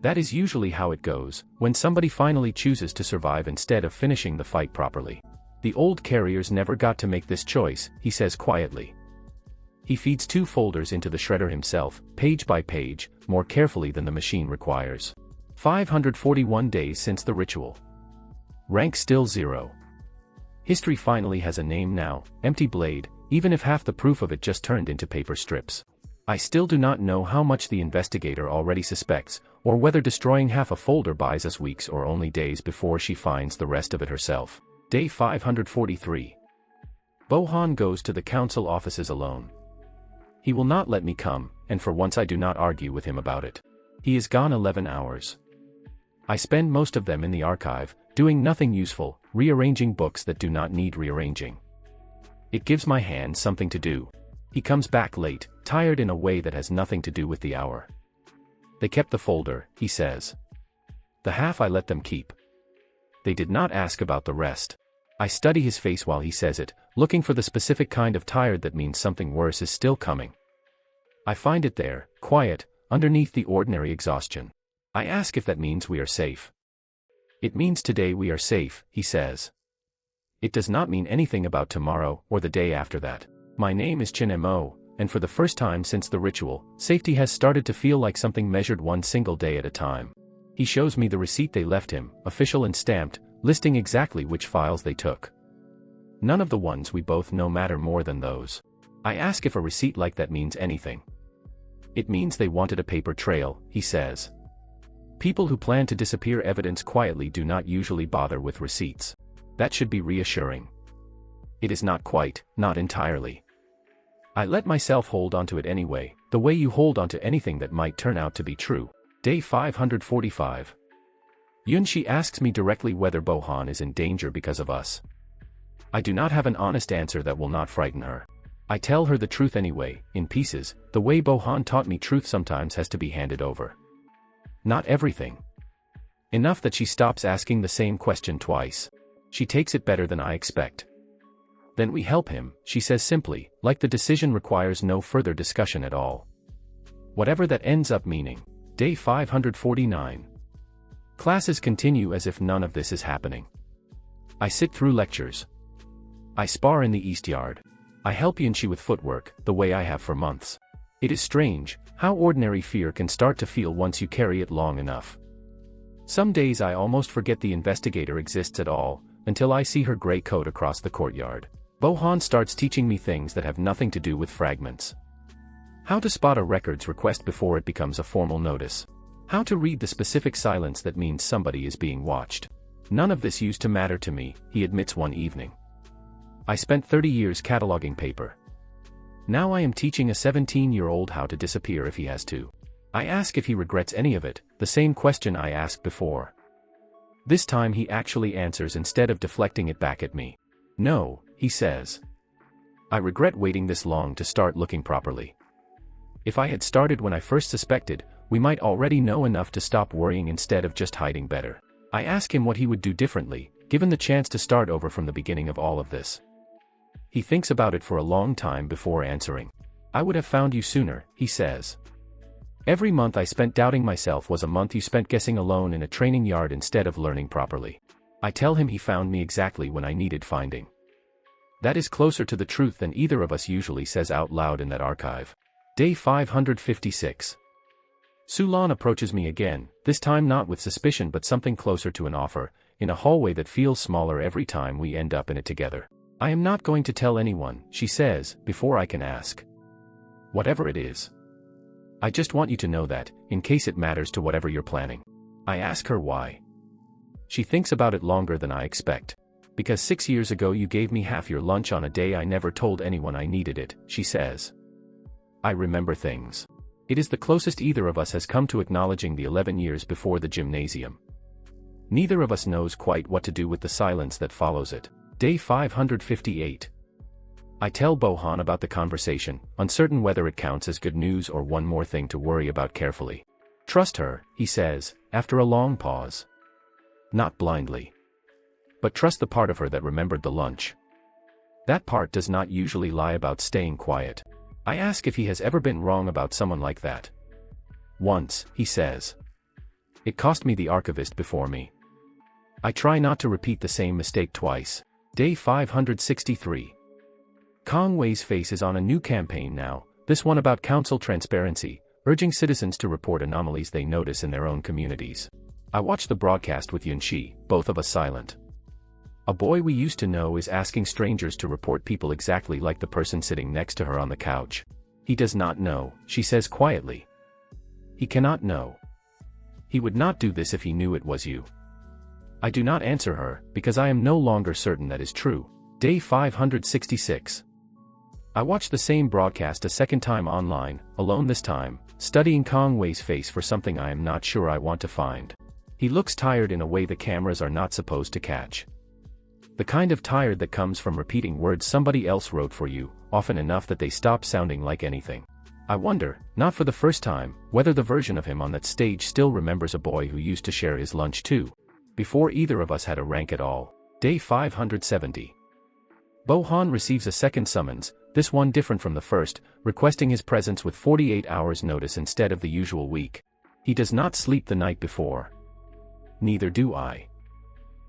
That is usually how it goes, when somebody finally chooses to survive instead of finishing the fight properly. The old carriers never got to make this choice, he says quietly. He feeds 2 folders into the shredder himself, page by page, more carefully than the machine requires. 541 days since the ritual. Rank still 0. History finally has a name now, Empty Blade, even if half the proof of it just turned into paper strips. I still do not know how much the investigator already suspects, or whether destroying half a folder buys us weeks or only days before she finds the rest of it herself. Day 543. Bohan goes to the council offices alone. He will not let me come, and for once I do not argue with him about it. He is gone 11 hours. I spend most of them in the archive, doing nothing useful, rearranging books that do not need rearranging. It gives my hands something to do. He comes back late, tired in a way that has nothing to do with the hour. They kept the folder, he says. The half I let them keep. They did not ask about the rest. I study his face while he says it, looking for the specific kind of tired that means something worse is still coming. I find it there, quiet, underneath the ordinary exhaustion. I ask if that means we are safe. It means today we are safe, he says. It does not mean anything about tomorrow or the day after that. My name is Chin Mo, and for the first time since the ritual, safety has started to feel like something measured one single day at a time. He shows me the receipt they left him, official and stamped, listing exactly which files they took. None of the ones we both know matter more than those. I ask if a receipt like that means anything. It means they wanted a paper trail, he says. People who plan to disappear evidence quietly do not usually bother with receipts. That should be reassuring. It is not quite, not entirely. I let myself hold onto it anyway, the way you hold onto anything that might turn out to be true. Day 545. Yunshi asks me directly whether Bohan is in danger because of us. I do not have an honest answer that will not frighten her. I tell her the truth anyway, in pieces, the way Bohan taught me truth sometimes has to be handed over. Not everything. Enough that she stops asking the same question twice. She takes it better than I expect. Then we help him, she says simply, like the decision requires no further discussion at all. Whatever that ends up meaning. Day 549. Classes continue as if none of this is happening. I sit through lectures. I spar in the East Yard. I help Yunshi with footwork, the way I have for months. It is strange, how ordinary fear can start to feel once you carry it long enough. Some days I almost forget the investigator exists at all, until I see her gray coat across the courtyard. Bohan starts teaching me things that have nothing to do with fragments. How to spot a records request before it becomes a formal notice. How to read the specific silence that means somebody is being watched. None of this used to matter to me, he admits one evening. I spent 30 years cataloging paper. Now I am teaching a 17-year-old how to disappear if he has to. I ask if he regrets any of it, the same question I asked before. This time he actually answers instead of deflecting it back at me. No, he says. I regret waiting this long to start looking properly. If I had started when I first suspected, we might already know enough to stop worrying instead of just hiding better. I ask him what he would do differently, given the chance to start over from the beginning of all of this. He thinks about it for a long time before answering. I would have found you sooner, he says. Every month I spent doubting myself was a month you spent guessing alone in a training yard instead of learning properly. I tell him he found me exactly when I needed finding. That is closer to the truth than either of us usually says out loud in that archive. Day 556. Sulan approaches me again, this time not with suspicion but something closer to an offer, in a hallway that feels smaller every time we end up in it together. I am not going to tell anyone, she says, before I can ask. Whatever it is. I just want you to know that, in case it matters to whatever you're planning. I ask her why. She thinks about it longer than I expect. Because 6 years ago you gave me half your lunch on a day I never told anyone I needed it, she says. I remember things. It is the closest either of us has come to acknowledging the 11 years before the gymnasium. Neither of us knows quite what to do with the silence that follows it. Day 558. I tell Bohan about the conversation, uncertain whether it counts as good news or one more thing to worry about carefully. Trust her, he says, after a long pause. Not blindly. But trust the part of her that remembered the lunch. That part does not usually lie about staying quiet. I ask if he has ever been wrong about someone like that. Once, he says. It cost me the archivist before me. I try not to repeat the same mistake twice. Day 563. Kong Wei's face is on a new campaign now, this one about council transparency, urging citizens to report anomalies they notice in their own communities. I watch the broadcast with Yunshi, both of us silent. A boy we used to know is asking strangers to report people exactly like the person sitting next to her on the couch. He does not know, she says quietly. He cannot know. He would not do this if he knew it was you. I do not answer her, because I am no longer certain that is true. Day 566. I watch the same broadcast a second time online, alone this time, studying Kong Wei's face for something I am not sure I want to find. He looks tired in a way the cameras are not supposed to catch. The kind of tired that comes from repeating words somebody else wrote for you, often enough that they stop sounding like anything. I wonder, not for the first time, whether the version of him on that stage still remembers a boy who used to share his lunch too. Before either of us had a rank at all. Day 570. Bo-han receives a second summons, this one different from the first, requesting his presence with 48 hours notice instead of the usual week. He does not sleep the night before. Neither do I.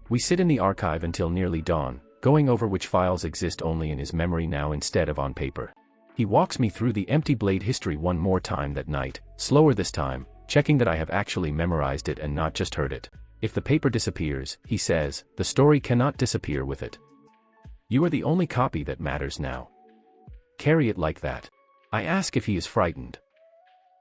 We sit in the archive until nearly dawn, going over which files exist only in his memory now instead of on paper. He walks me through the empty blade history one more time that night, slower this time, checking that I have actually memorized it and not just heard it. If the paper disappears, he says, the story cannot disappear with it. You are the only copy that matters now. Carry it like that. I ask if he is frightened.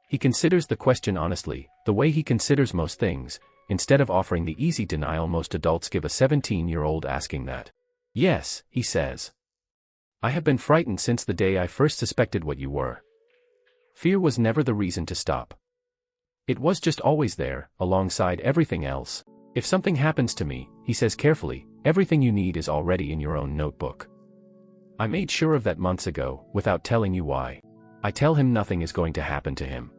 He considers the question honestly, the way he considers most things, instead of offering the easy denial most adults give a 17-year-old asking that. Yes, he says. I have been frightened since the day I first suspected what you were. Fear was never the reason to stop. It was just always there, alongside everything else. If something happens to me, he says carefully, everything you need is already in your own notebook. I made sure of that months ago, without telling you why. I tell him nothing is going to happen to him.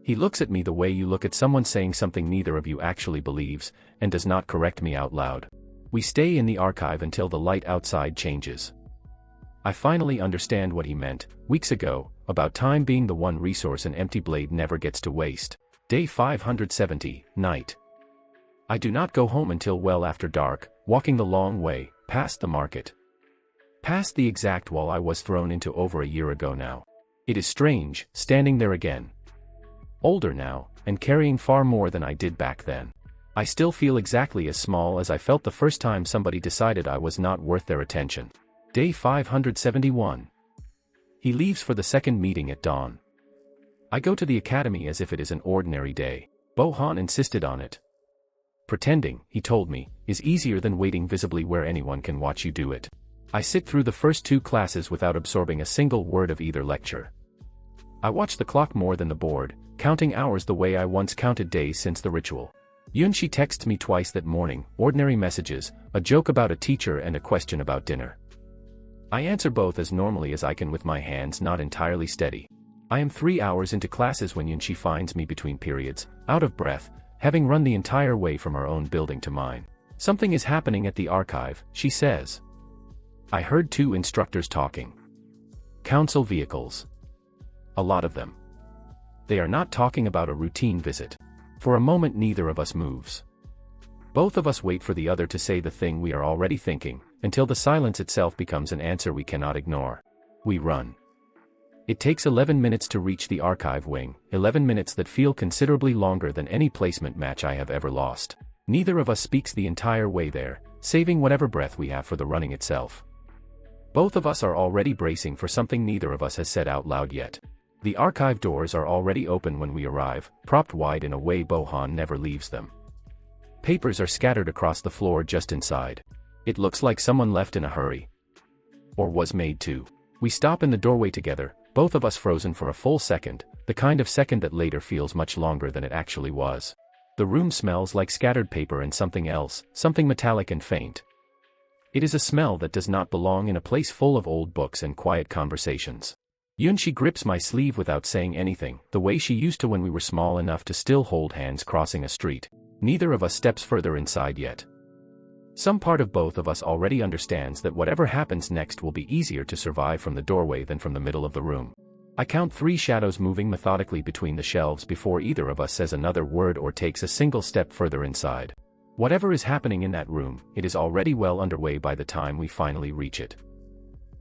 He looks at me the way you look at someone saying something neither of you actually believes, and does not correct me out loud. We stay in the archive until the light outside changes. I finally understand what he meant, weeks ago, about time being the one resource an empty blade never gets to waste. Day 570, night. I do not go home until well after dark, walking the long way, past the market. Past the exact wall I was thrown into over a year ago now. It is strange, standing there again. Older now, and carrying far more than I did back then. I still feel exactly as small as I felt the first time somebody decided I was not worth their attention. Day 571. He leaves for the second meeting at dawn. I go to the academy as if it is an ordinary day. Bo-han insisted on it. Pretending, he told me, is easier than waiting visibly where anyone can watch you do it. I sit through the first 2 classes without absorbing a single word of either lecture. I watch the clock more than the board, counting hours the way I once counted days since the ritual. Yunshi texts me twice that morning, ordinary messages, a joke about a teacher and a question about dinner. I answer both as normally as I can with my hands not entirely steady. I am 3 hours into classes when Yunshi finds me between periods, out of breath, having run the entire way from her own building to mine. Something is happening at the archive, she says. I heard 2 instructors talking. Council vehicles. A lot of them. They are not talking about a routine visit. For a moment neither of us moves. Both of us wait for the other to say the thing we are already thinking, until the silence itself becomes an answer we cannot ignore. We run. It takes 11 minutes to reach the archive wing, 11 minutes that feel considerably longer than any placement match I have ever lost. Neither of us speaks the entire way there, saving whatever breath we have for the running itself. Both of us are already bracing for something neither of us has said out loud yet. The archive doors are already open when we arrive, propped wide in a way Bo-han never leaves them. Papers are scattered across the floor just inside. It looks like someone left in a hurry. Or was made to. We stop in the doorway together, both of us frozen for a full second, the kind of second that later feels much longer than it actually was. The room smells like scattered paper and something else, something metallic and faint. It is a smell that does not belong in a place full of old books and quiet conversations. Yunshi grips my sleeve without saying anything, the way she used to when we were small enough to still hold hands crossing a street. Neither of us steps further inside yet. Some part of both of us already understands that whatever happens next will be easier to survive from the doorway than from the middle of the room. I count 3 shadows moving methodically between the shelves before either of us says another word or takes a single step further inside. Whatever is happening in that room, it is already well underway by the time we finally reach it.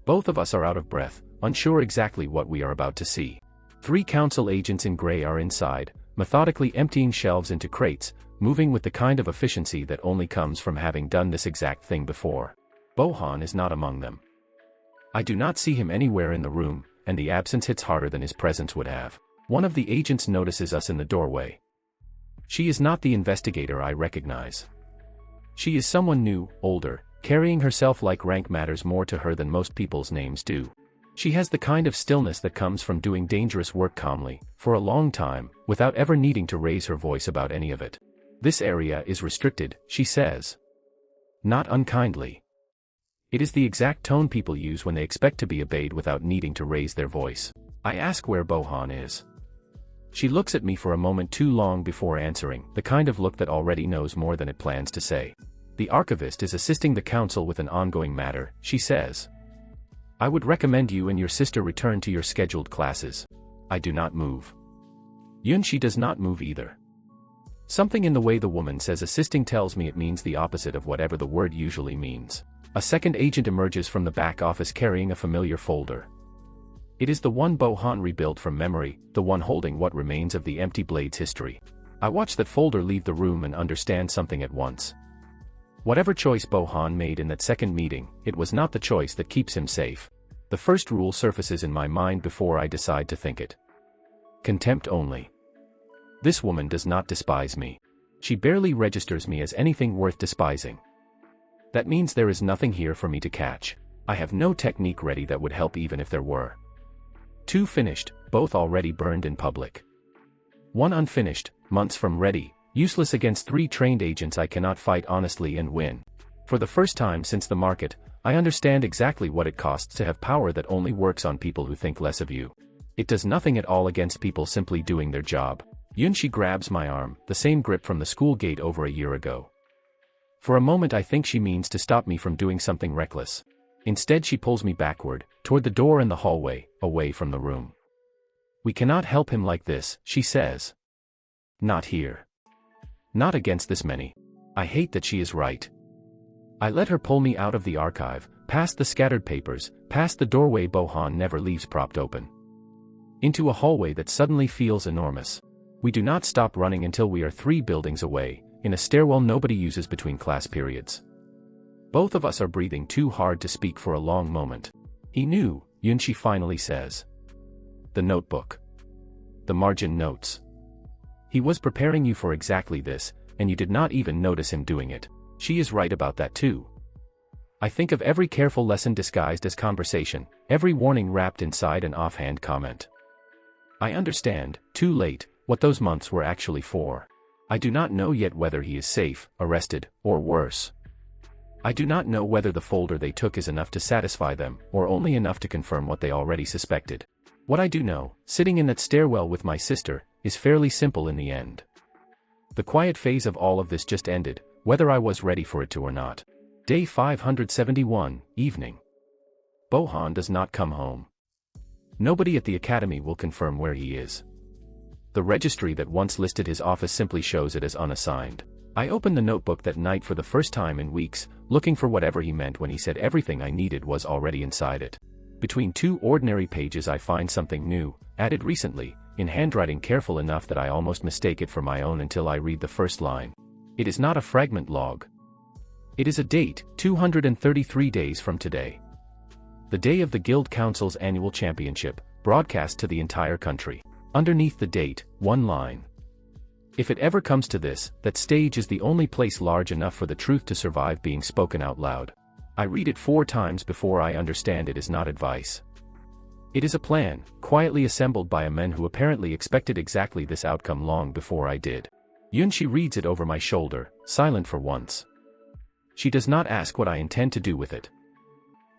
Both of us are out of breath, unsure exactly what we are about to see. 3 council agents in gray are inside, methodically emptying shelves into crates, moving with the kind of efficiency that only comes from having done this exact thing before. Bo-han is not among them. I do not see him anywhere in the room, and the absence hits harder than his presence would have. One of the agents notices us in the doorway. She is not the investigator I recognize. She is someone new, older, carrying herself like rank matters more to her than most people's names do. She has the kind of stillness that comes from doing dangerous work calmly, for a long time, without ever needing to raise her voice about any of it. This area is restricted, she says. Not unkindly. It is the exact tone people use when they expect to be obeyed without needing to raise their voice. I ask where Bohan is. She looks at me for a moment too long before answering, the kind of look that already knows more than it plans to say. The archivist is assisting the council with an ongoing matter, she says. I would recommend you and your sister return to your scheduled classes. I do not move. Yunshi does not move either. Something in the way the woman says assisting tells me it means the opposite of whatever the word usually means. A second agent emerges from the back office carrying a familiar folder. It is the one Bohan rebuilt from memory, the one holding what remains of the Empty Blades history. I watch that folder leave the room and understand something at once. Whatever choice Bohan made in that second meeting, it was not the choice that keeps him safe. The first rule surfaces in my mind before I decide to think it. Contempt only. This woman does not despise me. She barely registers me as anything worth despising. That means there is nothing here for me to catch. I have no technique ready that would help even if there were. 2 finished, both already burned in public. 1 unfinished, months from ready, useless against 3 trained agents I cannot fight honestly and win. For the first time since the market, I understand exactly what it costs to have power that only works on people who think less of you. It does nothing at all against people simply doing their job. Yunshi grabs my arm, the same grip from the school gate over a year ago. For a moment I think she means to stop me from doing something reckless. Instead she pulls me backward, toward the door and the hallway, away from the room. We cannot help him like this, she says. Not here. Not against this many. I hate that she is right. I let her pull me out of the archive, past the scattered papers, past the doorway Bohan never leaves propped open. Into a hallway that suddenly feels enormous. We do not stop running until we are 3 buildings away, in a stairwell nobody uses between class periods. Both of us are breathing too hard to speak for a long moment. He knew, Yunshi finally says. The notebook. The margin notes. He was preparing you for exactly this, and you did not even notice him doing it. She is right about that too. I think of every careful lesson disguised as conversation, every warning wrapped inside an offhand comment. I understand, too late, what those months were actually for. I do not know yet whether he is safe, arrested, or worse. I do not know whether the folder they took is enough to satisfy them, or only enough to confirm what they already suspected. What I do know, sitting in that stairwell with my sister, is fairly simple in the end. The quiet phase of all of this just ended, whether I was ready for it to or not. Day 571, evening. Bohan does not come home. Nobody at the academy will confirm where he is. The registry that once listed his office simply shows it as unassigned. I opened the notebook that night for the first time in weeks, looking for whatever he meant when he said everything I needed was already inside it. Between 2 ordinary pages I find something new, added recently, in handwriting careful enough that I almost mistake it for my own until I read the first line. It is not a fragment log. It is a date, 233 days from today. The day of the Guild Council's annual championship, broadcast to the entire country. Underneath the date, 1 line. If it ever comes to this, that stage is the only place large enough for the truth to survive being spoken out loud. I read it 4 times before I understand it is not advice. It is a plan, quietly assembled by a man who apparently expected exactly this outcome long before I did. Yunshi reads it over my shoulder, silent for once. She does not ask what I intend to do with it.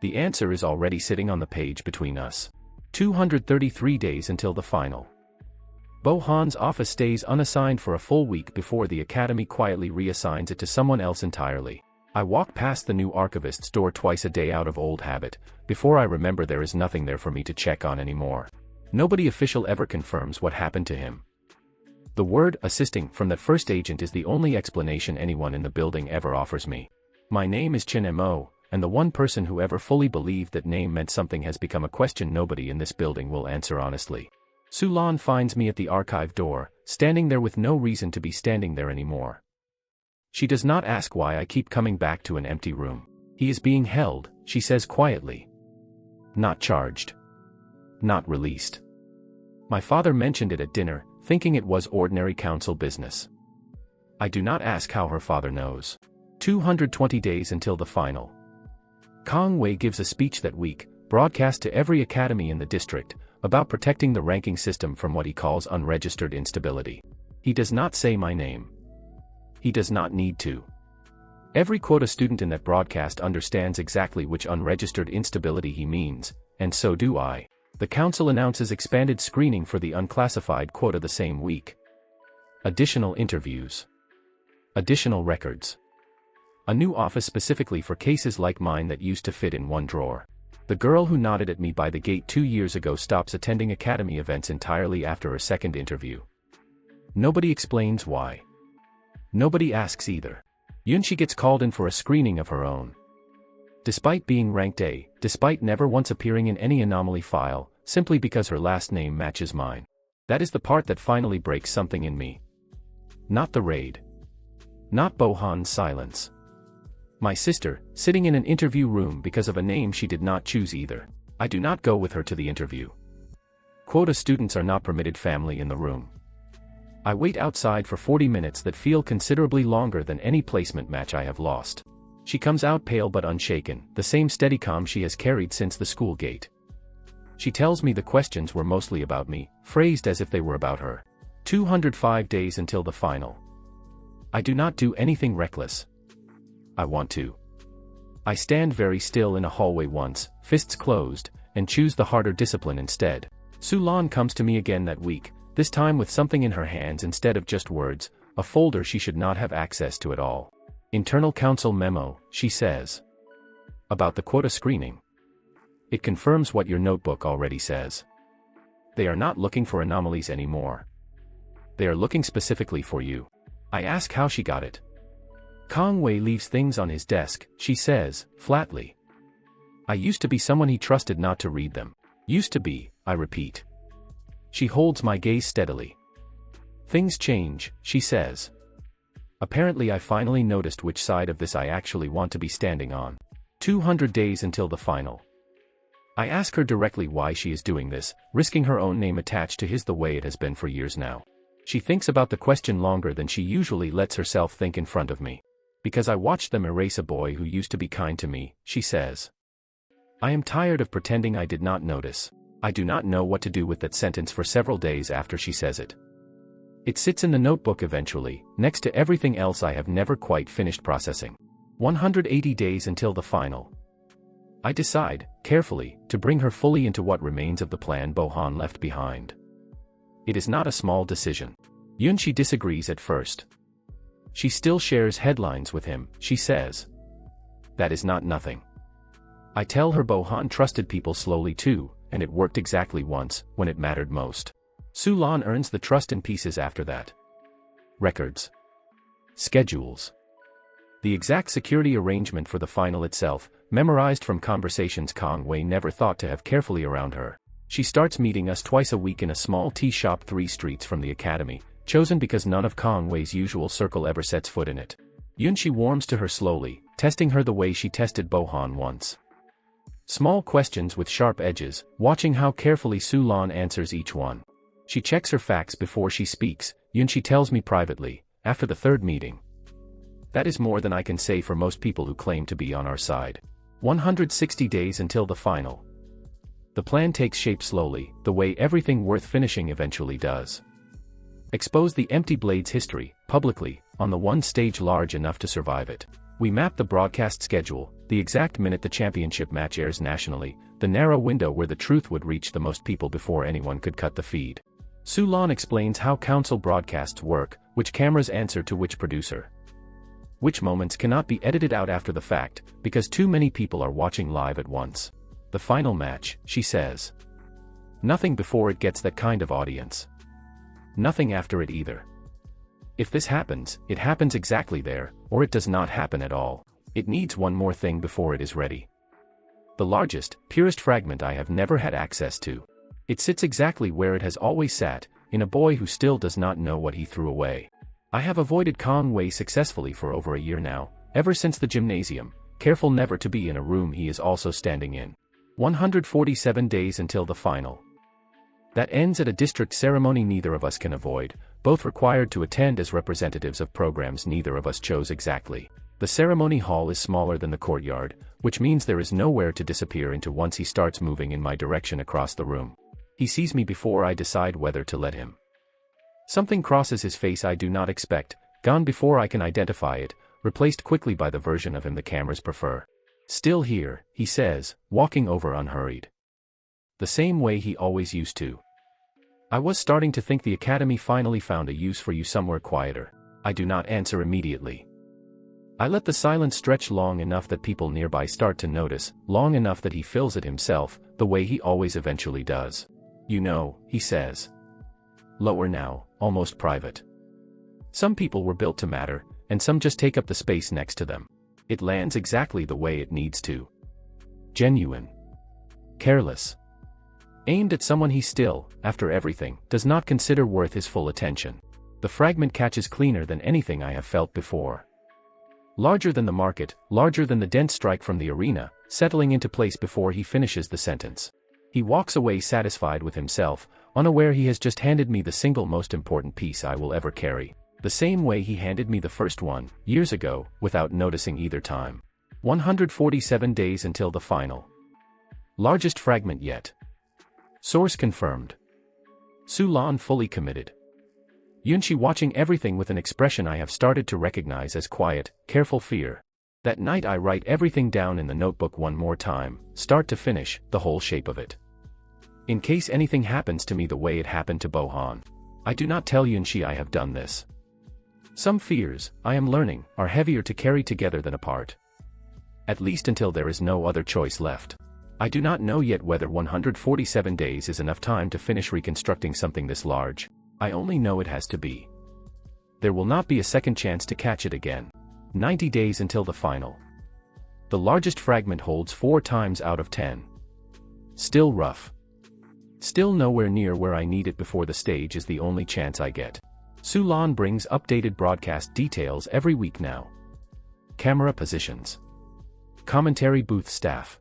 The answer is already sitting on the page between us. 233 days until the final. Bohan's office stays unassigned for a full week before the academy quietly reassigns it to someone else entirely. I walk past the new archivist's door twice a day out of old habit, before I remember there is nothing there for me to check on anymore. Nobody official ever confirms what happened to him. The word assisting from that first agent is the only explanation anyone in the building ever offers me. My name is Chin Mo, and the one person who ever fully believed that name meant something has become a question nobody in this building will answer honestly. Sulan finds me at the archive door, standing there with no reason to be standing there anymore. She does not ask why I keep coming back to an empty room. He is being held, she says quietly. Not charged. Not released. My father mentioned it at dinner, thinking it was ordinary council business. I do not ask how her father knows. 220 days until the final. Kong Wei gives a speech that week, broadcast to every academy in the district, about protecting the ranking system from what he calls unregistered instability. He does not say my name. He does not need to. Every quota student in that broadcast understands exactly which unregistered instability he means, and so do I. The council announces expanded screening for the unclassified quota the same week. Additional interviews. Additional records. A new office specifically for cases like mine that used to fit in one drawer. The girl who nodded at me by the gate 2 years ago stops attending academy events entirely after her second interview. Nobody explains why. Nobody asks either. Yunshi gets called in for a screening of her own. Despite being ranked A, despite never once appearing in any anomaly file, simply because her last name matches mine. That is the part that finally breaks something in me. Not the raid. Not Bohan's silence. My sister, sitting in an interview room because of a name she did not choose either. I do not go with her to the interview. Quota students are not permitted family in the room. I wait outside for 40 minutes that feel considerably longer than any placement match I have lost. She comes out pale but unshaken, the same steady calm she has carried since the school gate. She tells me the questions were mostly about me, phrased as if they were about her. 205 days until the final. I do not do anything reckless. I want to. I stand very still in a hallway once, fists closed, and choose the harder discipline instead. Sulan comes to me again that week, this time with something in her hands instead of just words, a folder she should not have access to at all. Internal council memo, she says. About the quota screening. It confirms what your notebook already says. They are not looking for anomalies anymore. They are looking specifically for you. I ask how she got it. Kong Wei leaves things on his desk, she says, flatly. I used to be someone he trusted not to read them. Used to be, I repeat. She holds my gaze steadily. Things change, she says. Apparently I finally noticed which side of this I actually want to be standing on. 200 days until the final. I ask her directly why she is doing this, risking her own name attached to his the way it has been for years now. She thinks about the question longer than she usually lets herself think in front of me. Because I watched them erase a boy who used to be kind to me, she says. I am tired of pretending I did not notice. I do not know what to do with that sentence for several days after she says it. It sits in the notebook eventually, next to everything else I have never quite finished processing. 180 days until the final. I decide, carefully, to bring her fully into what remains of the plan Bohan left behind. It is not a small decision. Yunshi disagrees at first. She still shares headlines with him, she says. That is not nothing. I tell her Bohan trusted people slowly too, and it worked exactly once, when it mattered most. Sulan earns the trust in pieces after that. Records. Schedules. The exact security arrangement for the final itself, memorized from conversations Kong Wei never thought to have carefully around her. She starts meeting us twice a week in a small tea shop 3 streets from the academy, chosen because none of Kong Wei's usual circle ever sets foot in it. Yunshi warms to her slowly, testing her the way she tested Bohan once. Small questions with sharp edges, watching how carefully Sulan answers each one. She checks her facts before she speaks, Yunshi tells me privately, after the 3rd meeting. That is more than I can say for most people who claim to be on our side. 160 days until the final. The plan takes shape slowly, the way everything worth finishing eventually does. Expose the Empty Blades history, publicly, on the one stage large enough to survive it. We map the broadcast schedule, the exact minute the championship match airs nationally, the narrow window where the truth would reach the most people before anyone could cut the feed. Sulan explains how council broadcasts work, which cameras answer to which producer. Which moments cannot be edited out after the fact, because too many people are watching live at once. The final match, she says. Nothing before it gets that kind of audience. Nothing after it either. If this happens, it happens exactly there, or it does not happen at all. It needs one more thing before it is ready. The largest, purest fragment I have never had access to. It sits exactly where it has always sat, in a boy who still does not know what he threw away. I have avoided Kong Wei successfully for over a year now, ever since the gymnasium, careful never to be in a room he is also standing in. 147 days until the final. That ends at a district ceremony neither of us can avoid, both required to attend as representatives of programs neither of us chose exactly. The ceremony hall is smaller than the courtyard, which means there is nowhere to disappear into once he starts moving in my direction across the room. He sees me before I decide whether to let him. Something crosses his face I do not expect, gone before I can identify it, replaced quickly by the version of him the cameras prefer. Still here, he says, walking over unhurried. The same way he always used to. I was starting to think the academy finally found a use for you somewhere quieter. I do not answer immediately. I let the silence stretch long enough that people nearby start to notice, long enough that he fills it himself, the way he always eventually does. You know, he says. Lower now, almost private. Some people were built to matter, and some just take up the space next to them. It lands exactly the way it needs to. Genuine. Careless. Aimed at someone he still, after everything, does not consider worth his full attention. The fragment catches cleaner than anything I have felt before. Larger than the market, larger than the dense strike from the arena, settling into place before he finishes the sentence. He walks away satisfied with himself, unaware he has just handed me the single most important piece I will ever carry. The same way he handed me the first one, years ago, without noticing either time. 147 days until the final. Largest fragment yet. Source confirmed. Sulan fully committed. Yunshi watching everything with an expression I have started to recognize as quiet, careful fear. That night I write everything down in the notebook one more time, start to finish, the whole shape of it. In case anything happens to me the way it happened to Bohan. I do not tell Yunshi I have done this. Some fears, I am learning, are heavier to carry together than apart. At least until there is no other choice left. I do not know yet whether 147 days is enough time to finish reconstructing something this large. I only know it has to be. There will not be a second chance to catch it again. 90 days until the final. The largest fragment holds 4 times out of 10. Still rough. Still nowhere near where I need it before the stage is the only chance I get. Sulan brings updated broadcast details every week now. Camera positions. Commentary booth staff.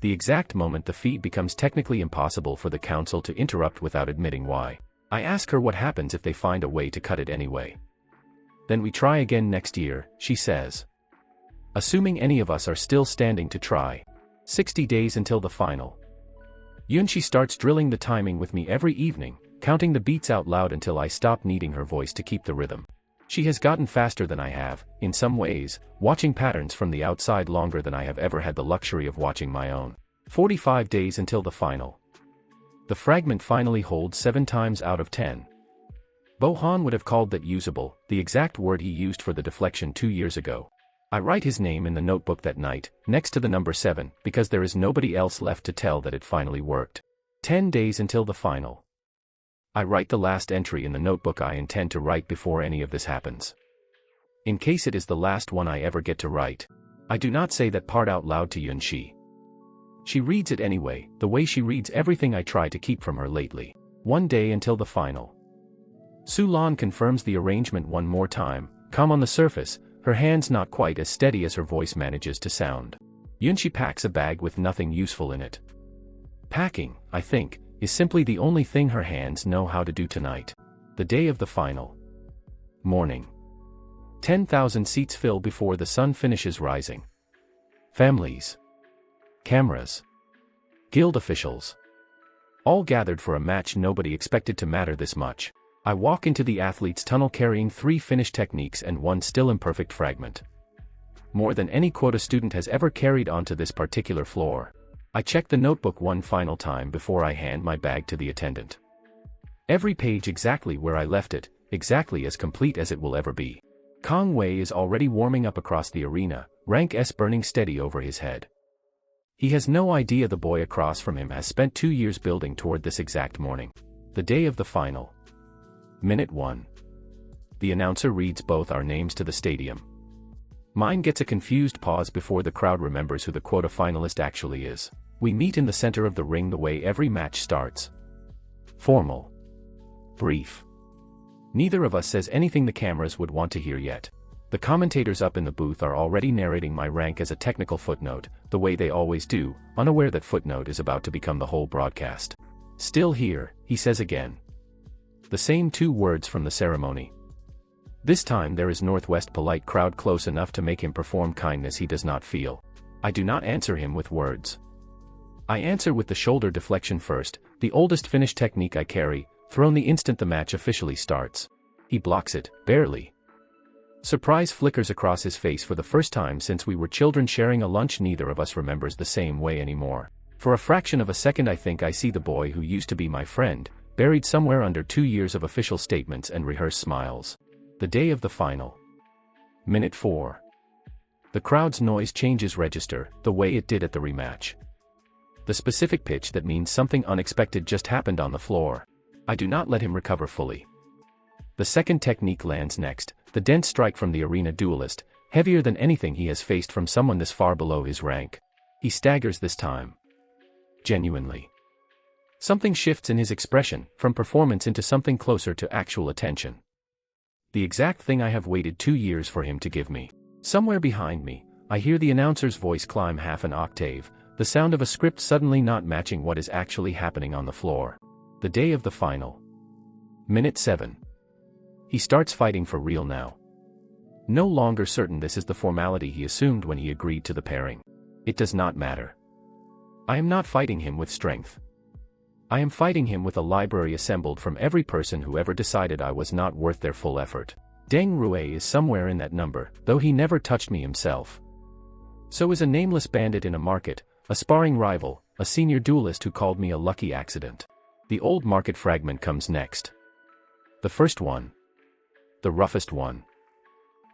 The exact moment the feed becomes technically impossible for the council to interrupt without admitting why. I ask her what happens if they find a way to cut it anyway. Then we try again next year, she says. Assuming any of us are still standing to try. 60 days until the final. Yunshi starts drilling the timing with me every evening, counting the beats out loud until I stop needing her voice to keep the rhythm. She has gotten faster than I have, in some ways, watching patterns from the outside longer than I have ever had the luxury of watching my own. 45 days until the final. The fragment finally holds 7 times out of 10. Bohan would have called that usable, the exact word he used for the deflection 2 years ago. I write his name in the notebook that night, next to the number 7, because there is nobody else left to tell that it finally worked. 10 days until the final. I write the last entry in the notebook I intend to write before any of this happens. In case it is the last one I ever get to write. I do not say that part out loud to Yunshi. She reads it anyway, the way she reads everything I try to keep from her lately. 1 day until the final. Sulan confirms the arrangement one more time, calm on the surface, her hands not quite as steady as her voice manages to sound. Yunshi packs a bag with nothing useful in it. Packing, I think, is simply the only thing her hands know how to do tonight. The day of the final. Morning. 10,000 seats fill before the sun finishes rising. Families. Cameras. Guild officials. All gathered for a match nobody expected to matter this much. I walk into the athletes' tunnel carrying 3 finished techniques and 1 still imperfect fragment. More than any quota student has ever carried onto this particular floor. I check the notebook one final time before I hand my bag to the attendant. Every page exactly where I left it, exactly as complete as it will ever be. Kong Wei is already warming up across the arena, rank S burning steady over his head. He has no idea the boy across from him has spent 2 years building toward this exact morning. The day of the final. Minute 1. The announcer reads both our names to the stadium. Mine gets a confused pause before the crowd remembers who the quota finalist actually is. We meet in the center of the ring the way every match starts. Formal. Brief. Neither of us says anything the cameras would want to hear yet. The commentators up in the booth are already narrating my rank as a technical footnote, the way they always do, unaware that footnote is about to become the whole broadcast. Still here, he says again. The same 2 words from the ceremony. This time there is Northwest polite crowd close enough to make him perform kindness he does not feel. I do not answer him with words. I answer with the shoulder deflection first, the oldest finished technique I carry, thrown the instant the match officially starts. He blocks it, barely. Surprise flickers across his face for the first time since we were children sharing a lunch. Neither of us remembers the same way anymore. For a fraction of a second I think I see the boy who used to be my friend, buried somewhere under 2 years of official statements and rehearsed smiles. The day of the final. Minute 4. The crowd's noise changes register, the way it did at the rematch. The specific pitch that means something unexpected just happened on the floor. I do not let him recover fully. The second technique lands next, the dense strike from the arena duelist, heavier than anything he has faced from someone this far below his rank. He staggers this time. Genuinely. Something shifts in his expression, from performance into something closer to actual attention. The exact thing I have waited 2 years for him to give me. Somewhere behind me, I hear the announcer's voice climb half an octave, the sound of a script suddenly not matching what is actually happening on the floor. The day of the final. Minute 7. He starts fighting for real now. No longer certain this is the formality he assumed when he agreed to the pairing. It does not matter. I am not fighting him with strength. I am fighting him with a library assembled from every person who ever decided I was not worth their full effort. Deng Rue is somewhere in that number, though he never touched me himself. So is a nameless bandit in a market, a sparring rival, a senior duelist who called me a lucky accident. The old market fragment comes next. The first one. The roughest one.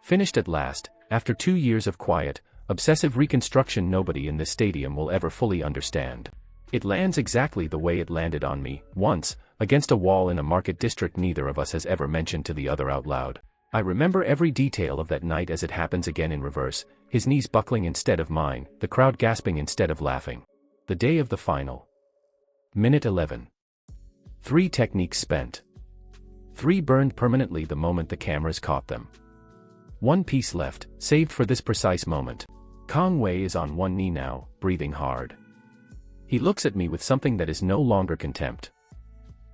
Finished at last, after 2 years of quiet, obsessive reconstruction nobody in this stadium will ever fully understand. It lands exactly the way it landed on me, once, against a wall in a market district neither of us has ever mentioned to the other out loud. I remember every detail of that night as it happens again in reverse, his knees buckling instead of mine, the crowd gasping instead of laughing. The day of the final. Minute 11. 3 techniques spent. 3 burned permanently the moment the cameras caught them. 1 piece left, saved for this precise moment. Kang Wei is on one knee now, breathing hard. He looks at me with something that is no longer contempt.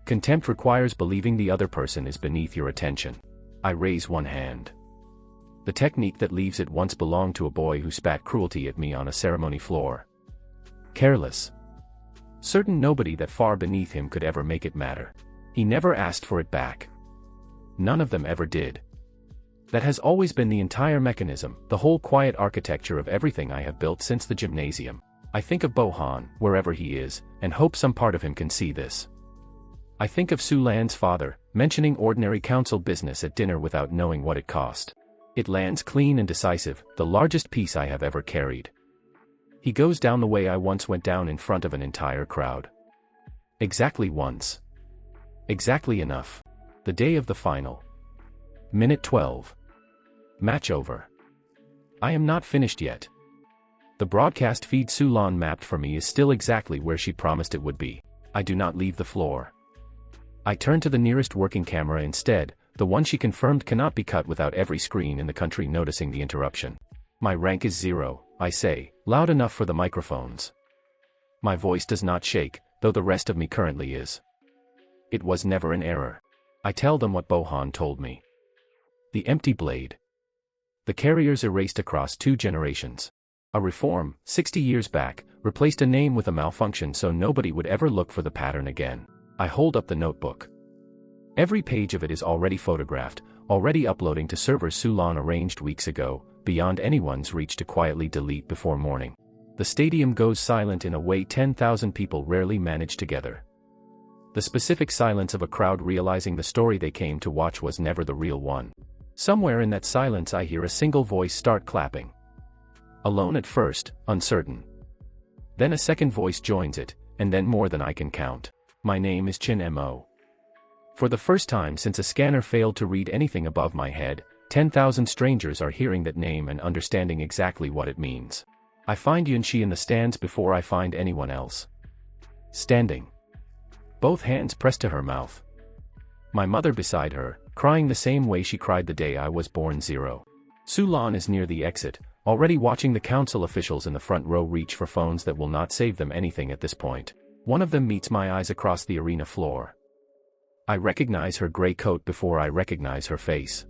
Contempt requires believing the other person is beneath your attention. I raise one hand. The technique that leaves it once belonged to a boy who spat cruelty at me on a ceremony floor. Careless. Certain nobody that far beneath him could ever make it matter. He never asked for it back. None of them ever did. That has always been the entire mechanism, the whole quiet architecture of everything I have built since the gymnasium. I think of Bo-han, wherever he is, and hope some part of him can see this. I think of Su Lan's father, mentioning ordinary council business at dinner without knowing what it cost. It lands clean and decisive, the largest piece I have ever carried. He goes down the way I once went down in front of an entire crowd. Exactly once. Exactly enough. The day of the final. Minute 12. Match over. I am not finished yet. The broadcast feed Su Lan mapped for me is still exactly where she promised it would be. I do not leave the floor. I turn to the nearest working camera instead, the one she confirmed cannot be cut without every screen in the country noticing the interruption. My rank is 0, I say, loud enough for the microphones. My voice does not shake, though the rest of me currently is. It was never an error. I tell them what Bo-han told me. The empty blade. The carriers erased across 2 generations. A reform, 60 years back, replaced a name with a malfunction so nobody would ever look for the pattern again. I hold up the notebook. Every page of it is already photographed, already uploading to servers Su Lan arranged weeks ago, beyond anyone's reach to quietly delete before morning. The stadium goes silent in a way 10,000 people rarely manage together. The specific silence of a crowd realizing the story they came to watch was never the real one. Somewhere in that silence I hear a single voice start clapping. Alone at first, uncertain. Then a second voice joins it, and then more than I can count. My name is Chin Mo. For the first time since a scanner failed to read anything above my head, 10,000 strangers are hearing that name and understanding exactly what it means. I find Yunxi in the stands before I find anyone else. Standing. Both hands pressed to her mouth. My mother beside her, crying the same way she cried the day I was born 0. Su Lan is near the exit, already watching the council officials in the front row reach for phones that will not save them anything at this point. One of them meets my eyes across the arena floor. I recognize her gray coat before I recognize her face.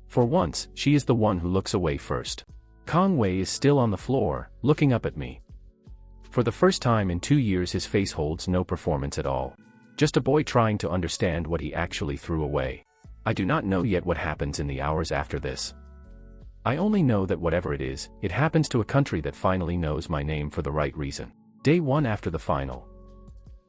For once, she is the one who looks away first. Kang Wei is still on the floor, looking up at me. For the first time in 2 years his face holds no performance at all. Just a boy trying to understand what he actually threw away. I do not know yet what happens in the hours after this. I only know that whatever it is, it happens to a country that finally knows my name for the right reason. Day 1 after the final.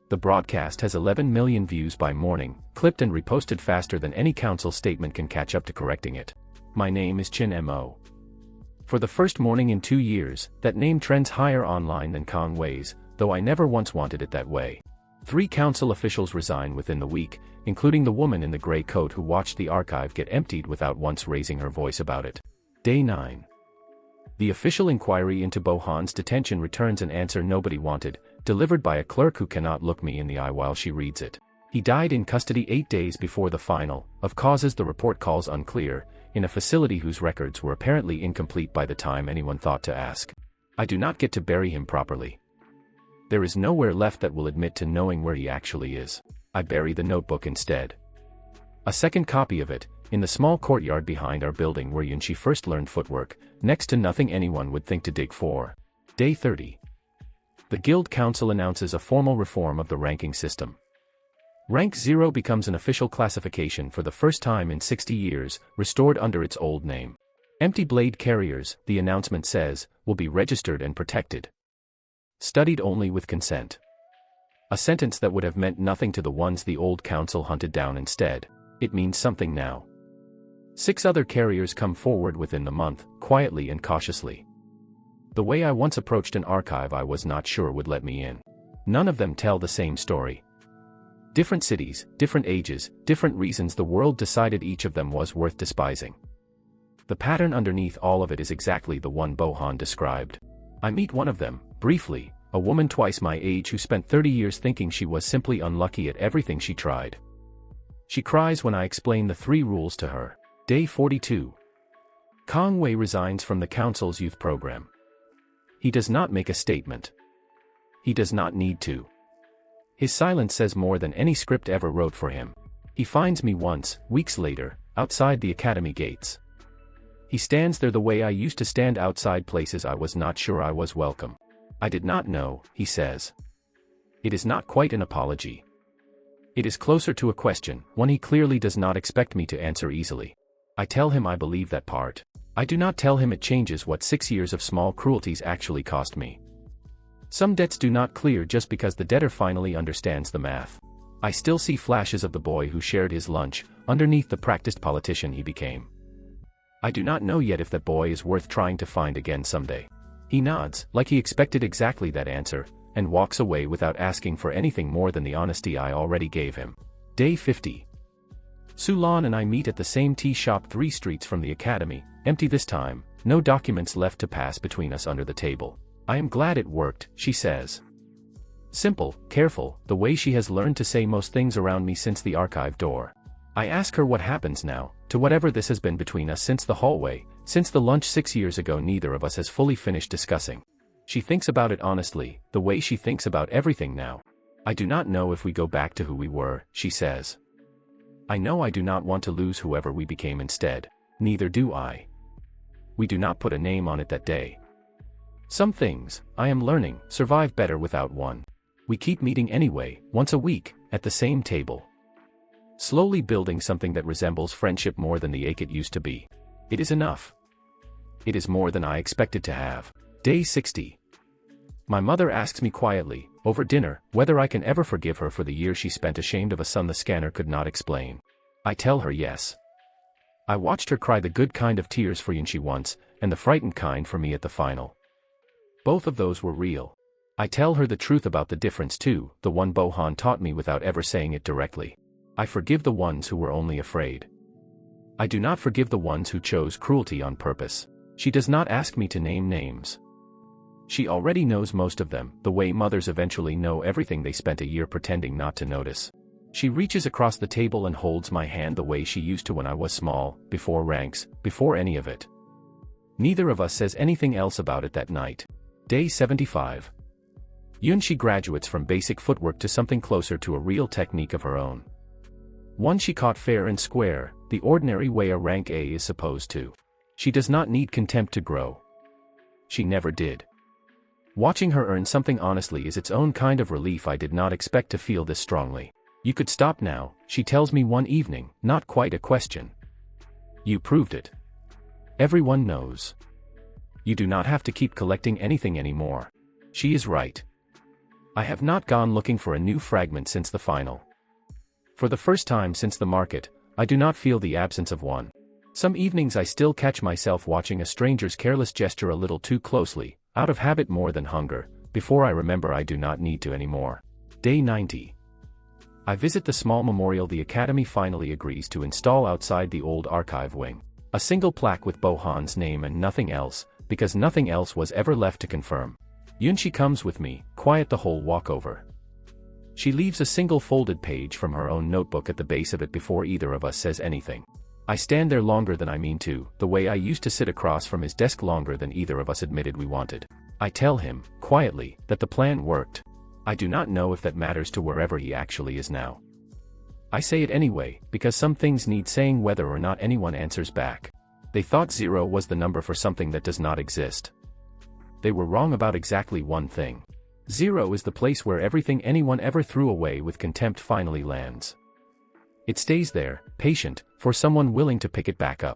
The broadcast has 11 million views by morning, clipped and reposted faster than any council statement can catch up to correcting it. My name is Chin Mo. For the first morning in 2 years, that name trends higher online than Kang Wei's, though I never once wanted it that way. 3 council officials resign within the week, including the woman in the gray coat who watched the archive get emptied without once raising her voice about it. Day 9. The official inquiry into Bohan's detention returns an answer nobody wanted, delivered by a clerk who cannot look me in the eye while she reads it. He died in custody 8 days before the final, of causes the report calls unclear, in a facility whose records were apparently incomplete by the time anyone thought to ask. I do not get to bury him properly. There is nowhere left that will admit to knowing where he actually is. I bury the notebook instead. A second copy of it, in the small courtyard behind our building where Yunshi first learned footwork, next to nothing anyone would think to dig for. Day 30. The Guild Council announces a formal reform of the ranking system. Rank 0 becomes an official classification for the first time in 60 years, restored under its old name. Empty blade carriers, the announcement says, will be registered and protected. Studied only with consent. A sentence that would have meant nothing to the ones the old council hunted down instead. It means something now. 6 other carriers come forward within the month, quietly and cautiously. The way I once approached an archive I was not sure would let me in. None of them tell the same story. Different cities, different ages, different reasons the world decided each of them was worth despising. The pattern underneath all of it is exactly the one Bohan described. I meet one of them, briefly, a woman twice my age who spent 30 years thinking she was simply unlucky at everything she tried. She cries when I explain the 3 rules to her. Day 42. Kang Wei resigns from the council's youth program. He does not make a statement. He does not need to. His silence says more than any script ever wrote for him. He finds me once, weeks later, outside the academy gates. He stands there the way I used to stand outside places I was not sure I was welcome. I did not know, he says. It is not quite an apology. It is closer to a question, one he clearly does not expect me to answer easily. I tell him I believe that part. I do not tell him it changes what 6 years of small cruelties actually cost me. Some debts do not clear just because the debtor finally understands the math. I still see flashes of the boy who shared his lunch, underneath the practiced politician he became. I do not know yet if that boy is worth trying to find again someday. He nods, like he expected exactly that answer, and walks away without asking for anything more than the honesty I already gave him. Day 50. Sulan and I meet at the same tea shop 3 streets from the academy, empty this time, no documents left to pass between us under the table. I am glad it worked, she says. Simple, careful, the way she has learned to say most things around me since the archive door. I ask her what happens now, to whatever this has been between us since the hallway, since the lunch 6 years ago neither of us has fully finished discussing. She thinks about it honestly, the way she thinks about everything now. I do not know if we go back to who we were, she says. I know I do not want to lose whoever we became instead. Neither do I. We do not put a name on it that day. Some things, I am learning, survive better without one. We keep meeting anyway, once a week, at the same table. Slowly building something that resembles friendship more than the ache it used to be. It is enough. It is more than I expected to have. Day 60. My mother asks me quietly, over dinner, whether I can ever forgive her for the year she spent ashamed of a son the scanner could not explain. I tell her yes. I watched her cry the good kind of tears for Yunshi once, and the frightened kind for me at the final. Both of those were real. I tell her the truth about the difference too, the one Bohan taught me without ever saying it directly. I forgive the ones who were only afraid. I do not forgive the ones who chose cruelty on purpose. She does not ask me to name names. She already knows most of them, the way mothers eventually know everything they spent a year pretending not to notice. She reaches across the table and holds my hand the way she used to when I was small, before ranks, before any of it. Neither of us says anything else about it that night. Day 75. Yunshi graduates from basic footwork to something closer to a real technique of her own. One she caught fair and square, the ordinary way a rank A is supposed to. She does not need contempt to grow. She never did. Watching her earn something honestly is its own kind of relief. I did not expect to feel this strongly. You could stop now, she tells me one evening, not quite a question. You proved it. Everyone knows. You do not have to keep collecting anything anymore. She is right. I have not gone looking for a new fragment since the final. For the first time since the market, I do not feel the absence of one. Some evenings I still catch myself watching a stranger's careless gesture a little too closely, out of habit more than hunger, before I remember I do not need to anymore. Day 90. I visit the small memorial the Academy finally agrees to install outside the old archive wing. A single plaque with Bohan's name and nothing else, because nothing else was ever left to confirm. Yunshi comes with me, quiet the whole walkover. She leaves a single folded page from her own notebook at the base of it before either of us says anything. I stand there longer than I mean to, the way I used to sit across from his desk longer than either of us admitted we wanted. I tell him, quietly, that the plan worked. I do not know if that matters to wherever he actually is now. I say it anyway, because some things need saying whether or not anyone answers back. They thought 0 was the number for something that does not exist. They were wrong about exactly one thing. 0 is the place where everything anyone ever threw away with contempt finally lands. It stays there, patient, for someone willing to pick it back up.